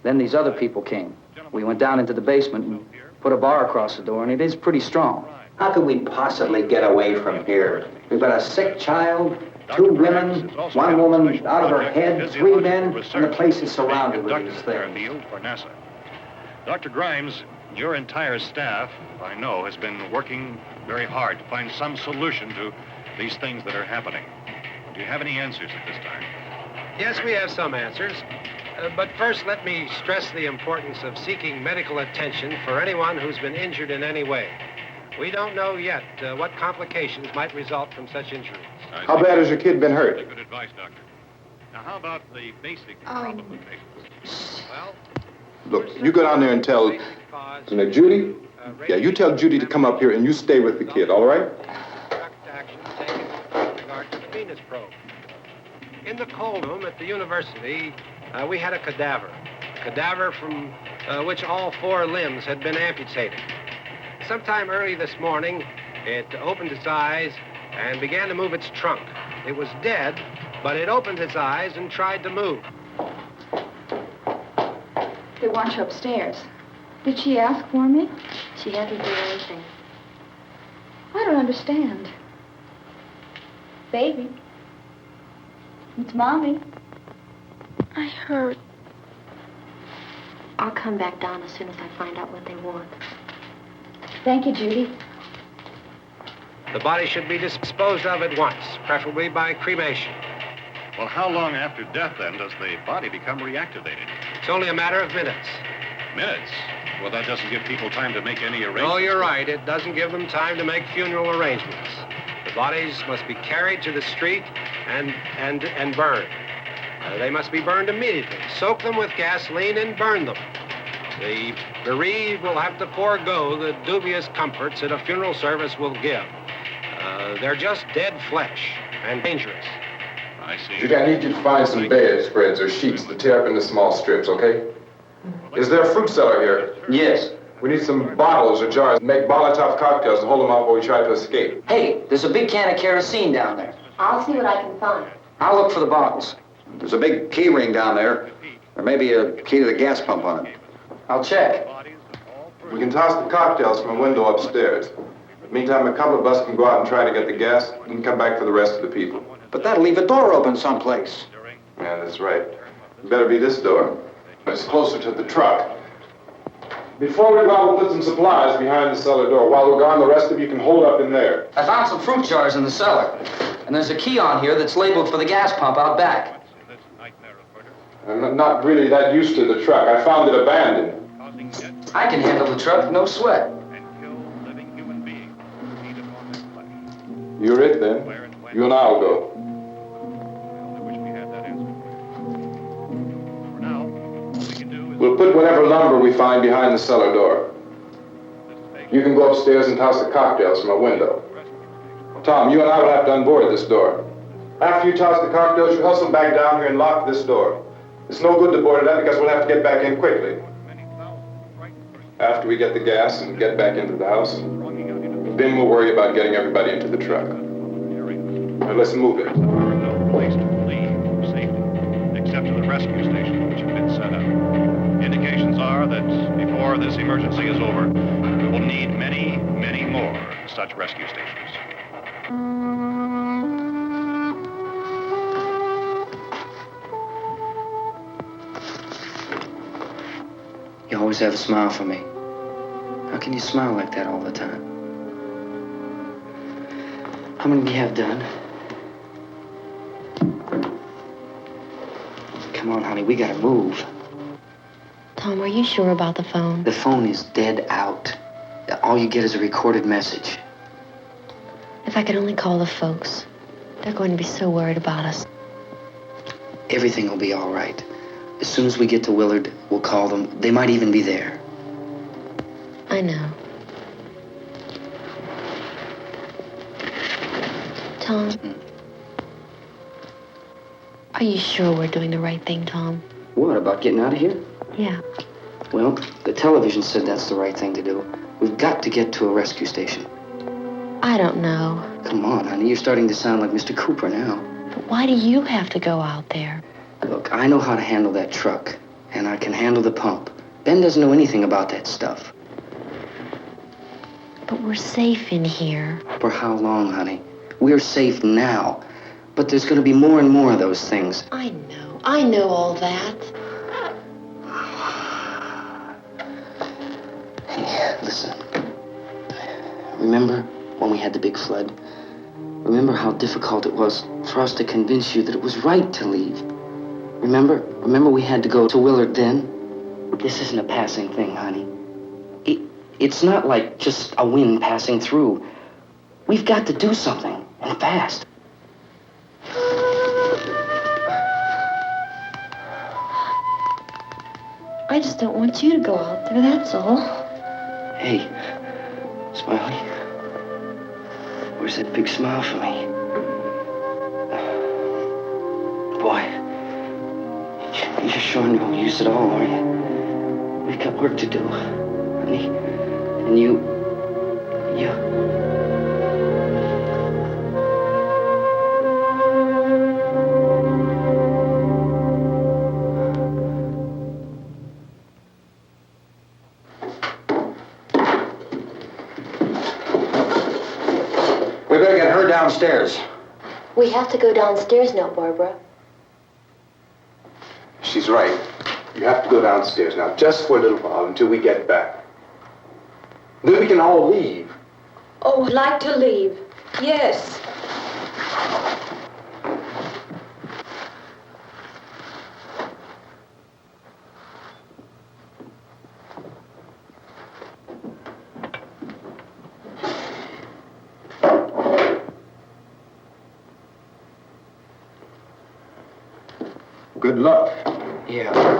Then these other people came. We went down into the basement and put a bar across the door, and it is pretty strong. How could we possibly get away from here? We've got a sick child, 2 women, 1 woman out of her head, 3 men, and the place is surrounded with these things. For NASA. Dr. Grimes, your entire staff, I know, has been working very hard to find some solution to these things that are happening. Do you have any answers at this time? Yes, we have some answers. But first, let me stress the importance of seeking medical attention for anyone who's been injured in any way. We don't know yet what complications might result from such injuries. How bad has your kid been hurt? Good advice, Doctor. Now, how about the basic problem of patients? Well, Look, you go down there and tell, Judy? Yeah, you tell Judy to come up here and you stay with the kid, all right? Action taken with regard to the Venus probe. In the cold room at the university, we had a cadaver from which all 4 limbs had been amputated. Sometime early this morning, it opened its eyes and began to move its trunk. It was dead, but it opened its eyes and tried to move. They want you upstairs. Did she ask for me? She hasn't done anything. I don't understand. Baby. It's Mommy. I heard. I'll come back down as soon as I find out what they want. Thank you, Judy. The body should be disposed of at once, preferably by cremation. Well, how long after death, then, does the body become reactivated? It's only a matter of minutes. Minutes? Well, that doesn't give people time to make any arrangements. Oh, you're right. It doesn't give them time to make funeral arrangements. The bodies must be carried to the street and burned. They must be burned immediately. Soak them with gasoline and burn them. The bereaved will have to forego the dubious comforts that a funeral service will give. They're just dead flesh and dangerous. I see. Judy, I need you to find some bedspreads or sheets to tear up into small strips, okay? Is there a fruit cellar here? Yes. We need some bottles or jars. Make Molotov cocktails and hold them out while we try to escape. Hey, there's a big can of kerosene down there. I'll see what I can find. I'll look for the bottles. There's a big key ring down there. There may be a key to the gas pump on it. I'll check. We can toss the cocktails from a window upstairs. Meantime, a couple of us can go out and try to get the gas and come back for the rest of the people. But that'll leave a door open someplace. Yeah, that's right. It better be this door. It's closer to the truck. Before we go out, we'll put some supplies behind the cellar door. While we're gone, the rest of you can hold up in there. I found some fruit jars in the cellar. And there's a key on here that's labeled for the gas pump out back. I'm not really that used to the truck. I found it abandoned. I can handle the truck, no sweat. You're it, then. You and I'll go. We'll put whatever lumber we find behind the cellar door. You can go upstairs and toss the cocktails from a window. Tom, you and I will have to unboard this door. After you toss the cocktails, you hustle back down here and lock this door. It's no good to board it up because we'll have to get back in quickly. After we get the gas and get back into the house, then we'll worry about getting everybody into the truck. Now let's move it. No place to flee for safety, except to the rescue station, which have been set up. Indications are that before this emergency is over, we will need many, many more such rescue stations. You always have a smile for me. How can you smile like that all the time? How many do you have done? Come on, honey, we gotta move. Tom, are you sure about the phone? The phone is dead out. All you get is a recorded message. If I could only call the folks. They're going to be so worried about us. Everything will be all right. As soon as we get to Willard, we'll call them. They might even be there. I know. Tom? Are you sure we're doing the right thing, Tom? What, about getting out of here? Yeah. Well, the television said that's the right thing to do. We've got to get to a rescue station. I don't know. Come on, honey. You're starting to sound like Mr. Cooper now. But why do you have to go out there? Look, I know how to handle that truck, and I can handle the pump. Ben doesn't know anything about that stuff. But we're safe in here. For how long, honey? We're safe now. But there's going to be more and more of those things. I know. I know all that. Hey, listen. Remember when we had the big flood? Remember how difficult it was for us to convince you that it was right to leave? Remember we had to go to Willard then? This isn't a passing thing, honey. It's not like just a wind passing through. We've got to do something, and fast. I just don't want you to go out there, that's all. Hey, Smiley. Where's that big smile for me? Boy, you're sure no use at all, are you? We've got work to do, honey. And you... We better get her downstairs. We have to go downstairs now, Barbara. She's right. You have to go downstairs now, just for a little while, until we get back. Then we can all leave. Oh, I'd like to leave. Yes. Good luck. Yeah.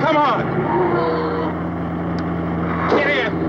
Come on! Get in!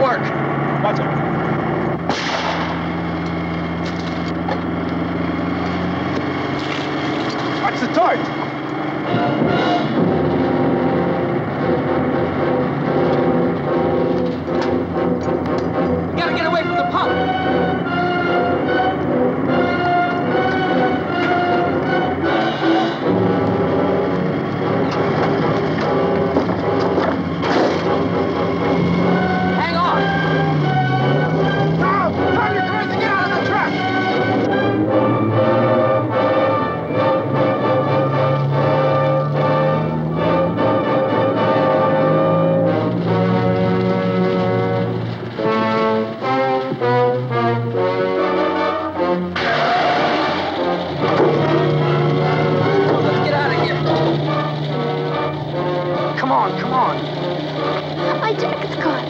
work. Watch it. Watch the torch. We gotta get away from the pump. Hang on. Now, turn your cars and get out of the truck. Let's get out of here. Come on, come on. My jacket's caught.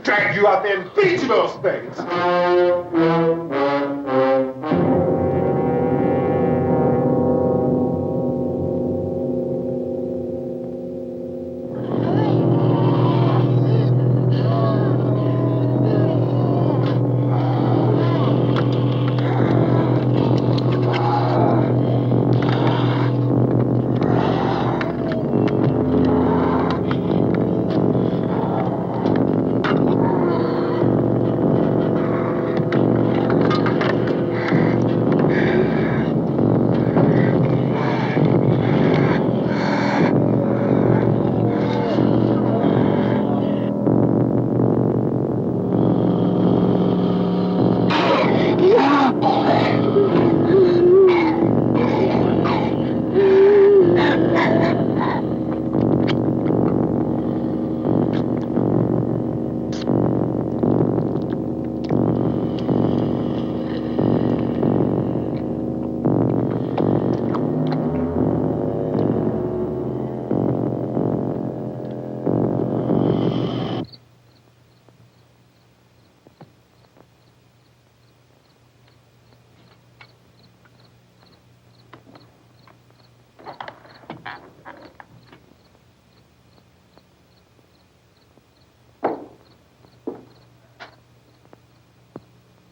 Drag you out there and feed you those things.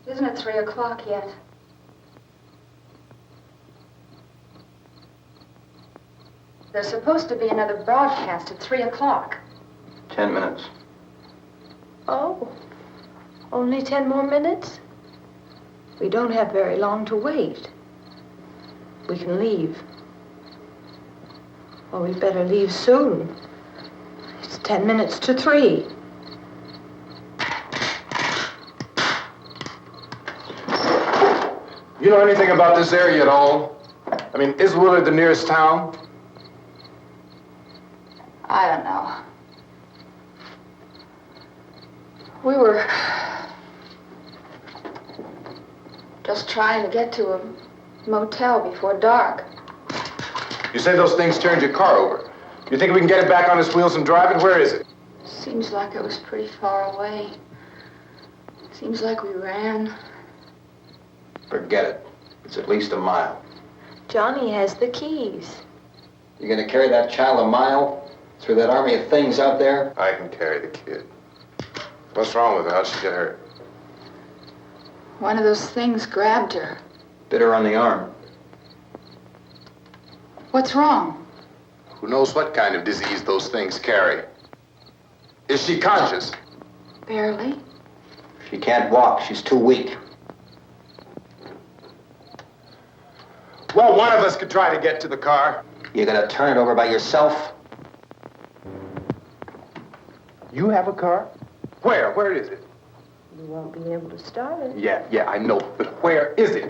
Isn't it 3 o'clock yet? There's supposed to be another broadcast at 3 o'clock. 10 minutes. Oh, only 10 more minutes? We don't have very long to wait. We can leave. Well, we'd better leave soon. It's 10 minutes to 3. You know anything about this area at all? I mean, is Willard the nearest town? I don't know. We were just trying to get to a motel before dark. You say those things turned your car over. You think we can get it back on its wheels and drive it? Where is it? Seems like it was pretty far away. Seems like we ran. Forget it. It's at least a mile. Johnny has the keys. You gonna carry that child a mile through that army of things out there? I can carry the kid. What's wrong with her? How'd she get hurt? One of those things grabbed her. Bit her on the arm. What's wrong? Who knows what kind of disease those things carry? Is she conscious? Barely. She can't walk. She's too weak. Well, one of us could try to get to the car. You gonna turn it over by yourself? You have a car? Where? Where is it? You won't be able to start it. Yeah, I know. But where is it?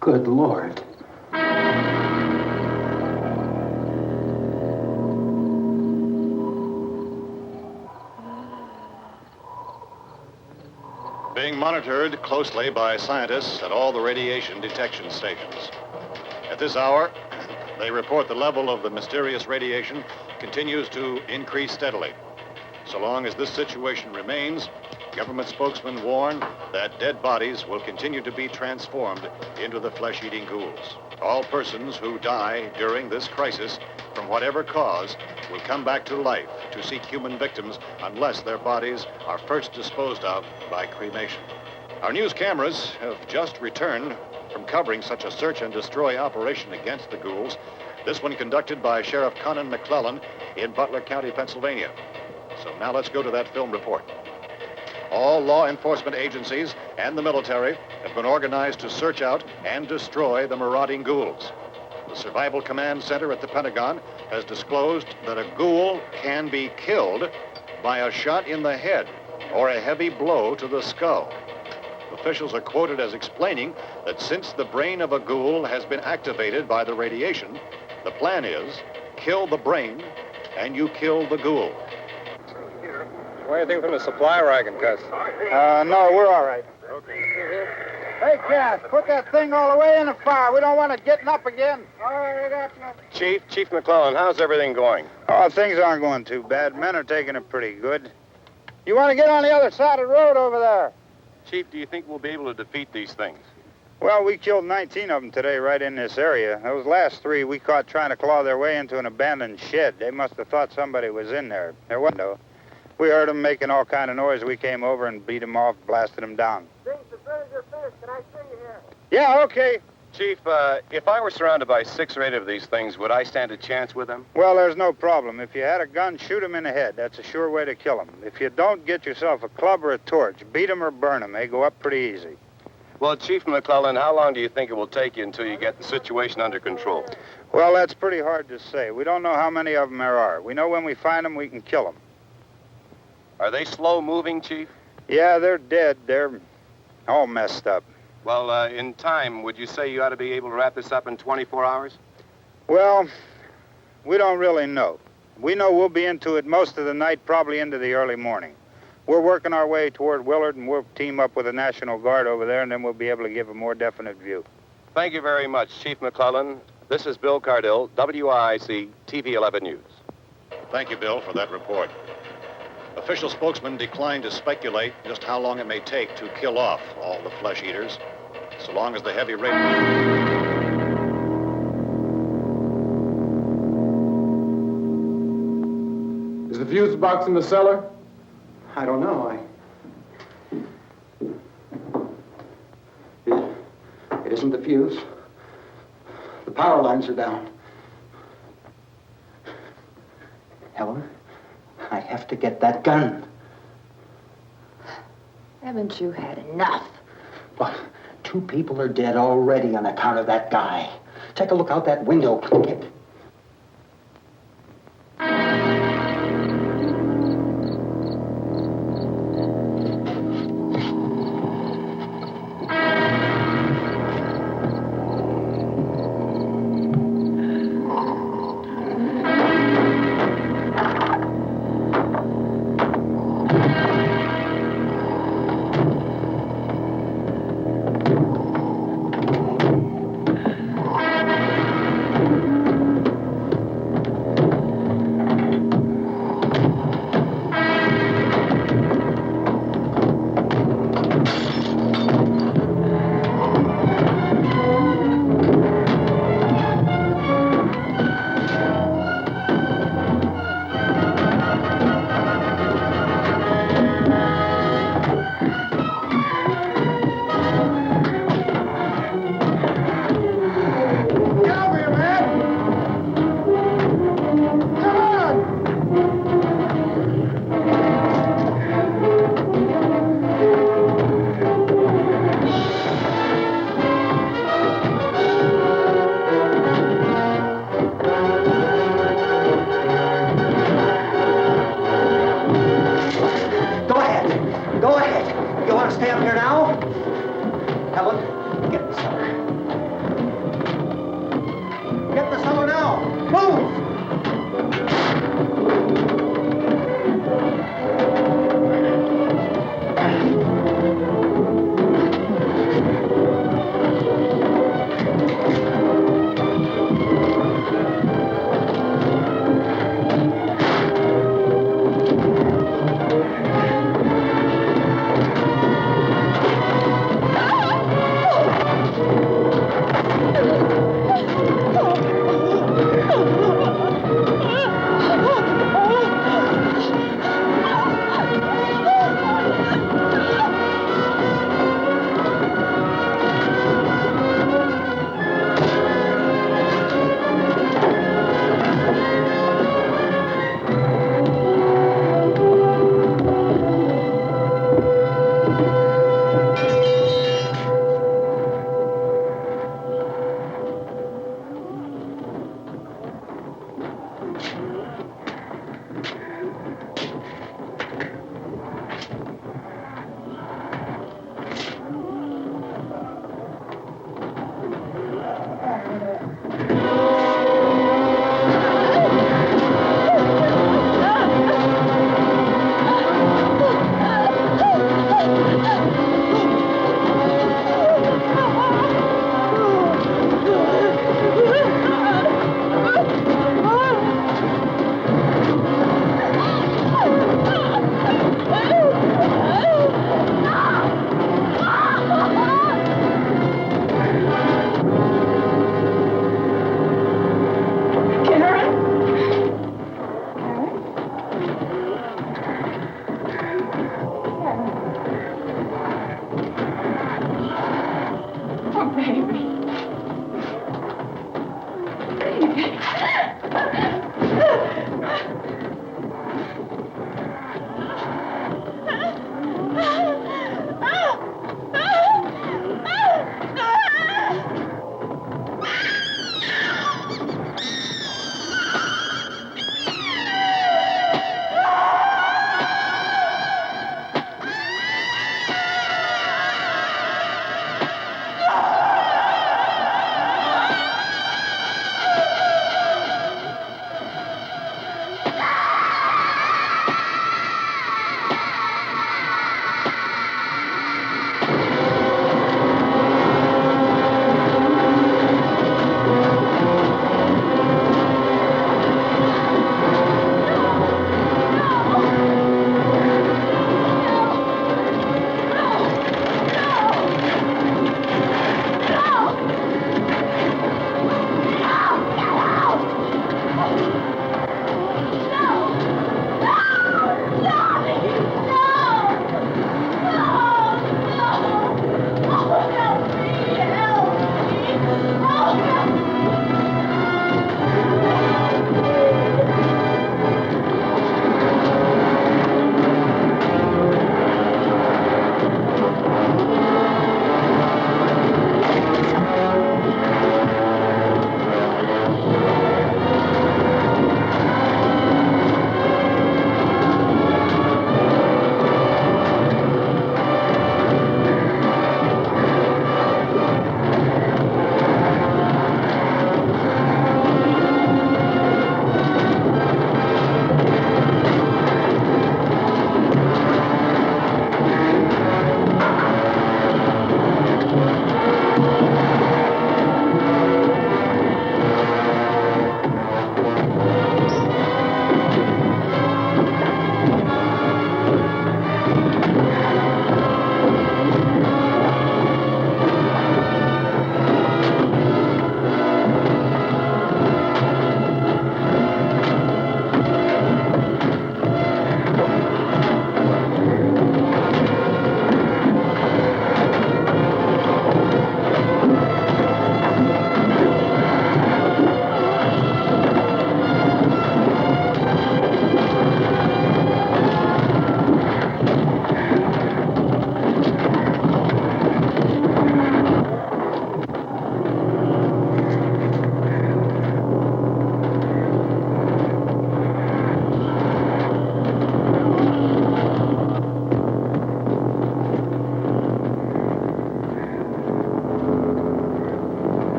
Good Lord. Being monitored closely by scientists at all the radiation detection stations. At this hour, they report the level of the mysterious radiation continues to increase steadily. So long as this situation remains, government spokesmen warn that dead bodies will continue to be transformed into the flesh-eating ghouls. All persons who die during this crisis, from whatever cause, will come back to life to seek human victims unless their bodies are first disposed of by cremation. Our news cameras have just returned from covering such a search and destroy operation against the ghouls, this one conducted by Sheriff Conan McClellan in Butler County, Pennsylvania. So now let's go to that film report. All law enforcement agencies and the military have been organized to search out and destroy the marauding ghouls. The Survival Command Center at the Pentagon has disclosed that a ghoul can be killed by a shot in the head or a heavy blow to the skull. Officials are quoted as explaining that since the brain of a ghoul has been activated by the radiation, the plan is kill the brain and you kill the ghoul. Anything from the supply wagon, Cuz? No, we're all right. Okay. Hey, Cass, put that thing all the way in the fire. We don't want it getting up again. All right, Chief McClellan, how's everything going? Oh, things aren't going too bad. Men are taking it pretty good. You want to get on the other side of the road over there? Chief, do you think we'll be able to defeat these things? Well, we killed 19 of them today right in this area. Those last 3 we caught trying to claw their way into an abandoned shed. They must have thought somebody was in there. There wasn't, though. We heard them making all kind of noise. We came over and beat them off, blasted them down. Things as good as your fist. Can I see you here? Yeah, okay. Chief, if I were surrounded by 6 or 8 of these things, would I stand a chance with them? Well, there's no problem. If you had a gun, shoot them in the head. That's a sure way to kill them. If you don't, get yourself a club or a torch. Beat them or burn them. They go up pretty easy. Well, Chief McClellan, how long do you think it will take you until you get the situation under control? Well, that's pretty hard to say. We don't know how many of them there are. We know when we find them, we can kill them. Are they slow-moving, Chief? Yeah, they're dead. They're all messed up. Well, in time, would you say you ought to be able to wrap this up in 24 hours? Well, we don't really know. We know we'll be into it most of the night, probably into the early morning. We're working our way toward Willard, and we'll team up with the National Guard over there, and then we'll be able to give a more definite view. Thank you very much, Chief McClellan. This is Bill Cardill, WIC TV 11 News. Thank you, Bill, for that report. Official spokesman declined to speculate just how long it may take to kill off all the flesh eaters, so long as the heavy rain... Is the fuse box in the cellar? I don't know. wasn't the fuse. The power lines are down. Helen, I have to get that gun. Haven't you had enough? But 2 people are dead already on account of that guy. Take a look out that window. Get...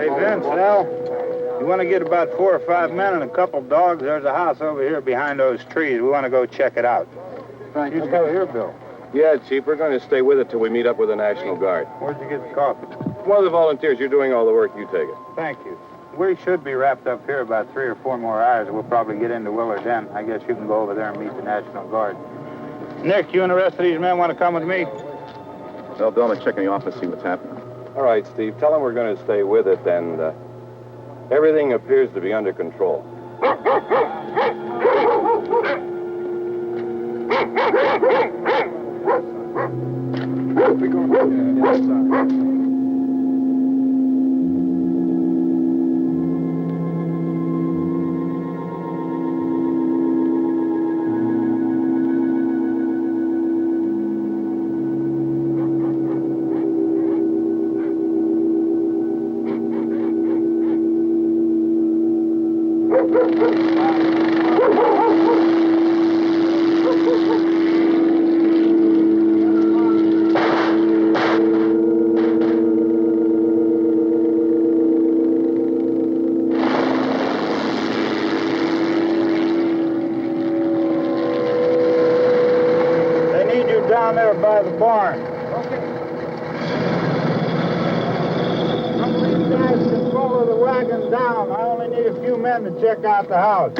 Hey, Vince, Al, you want to get about 4 or 5 men and a couple dogs? There's a house over here behind those trees. We want to go check it out. Right. You still here, Bill? Yeah, Chief, we're going to stay with it till we meet up with the National Guard. Where'd you get the coffee? One of the volunteers, you're doing all the work, you take it. Thank you. We should be wrapped up here about 3 or 4 more hours. We'll probably get into Willard then. I guess you can go over there and meet the National Guard. Nick, you and the rest of these men want to come with me? Well, Bill, let's check in the office, see what's happening. All right, Steve, tell them we're going to stay with it, and everything appears to be under control. Down there by the barn. Okay. Some of these guys can follow the wagon down. I only need a few men to check out the house.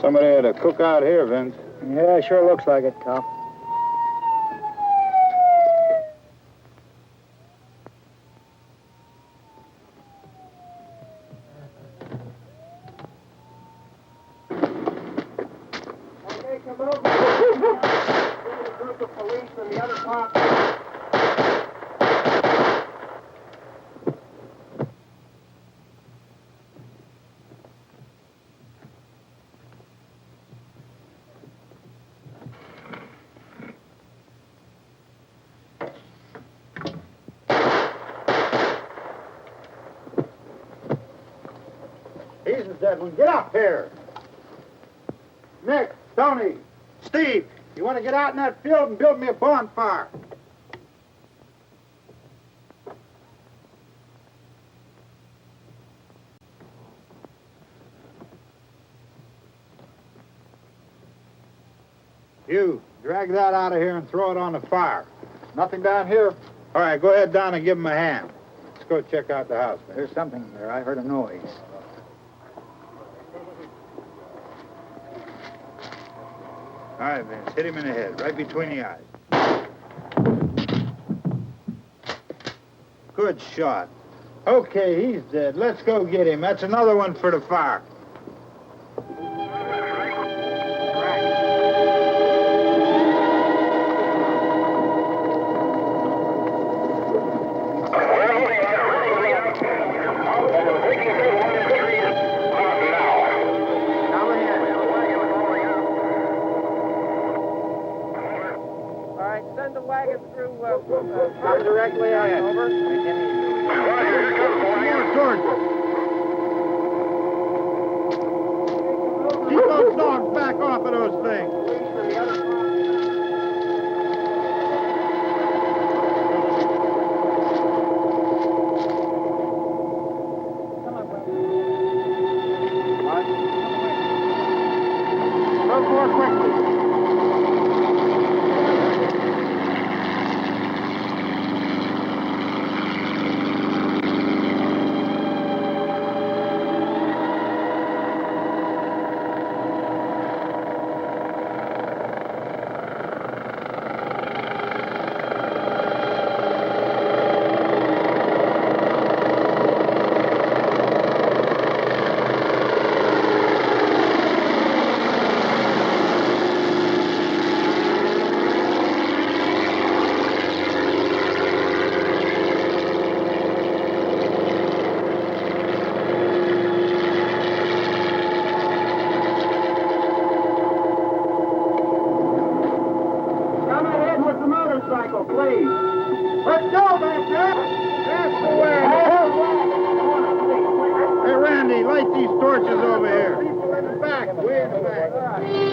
Somebody had a cookout here, Vince. Yeah, sure looks like it, Karl. Jesus, Edwin, get up here. Nick, Tony, Steve, you want to get out in that field and build me a bonfire? You, drag that out of here and throw it on the fire. Nothing down here? All right, go ahead down and give him a hand. Let's go check out the house. There's something there. I heard a noise. All right, Vince, hit him in the head, right between the eyes. Good shot. Okay, he's dead. Let's go get him. That's another one for the fire. Come directly on over. Keep those dogs back off of those things. Move more quickly. Please. Let's go back there. That's the way. Hey, Randy, light these torches over here. People in the back, way in the back.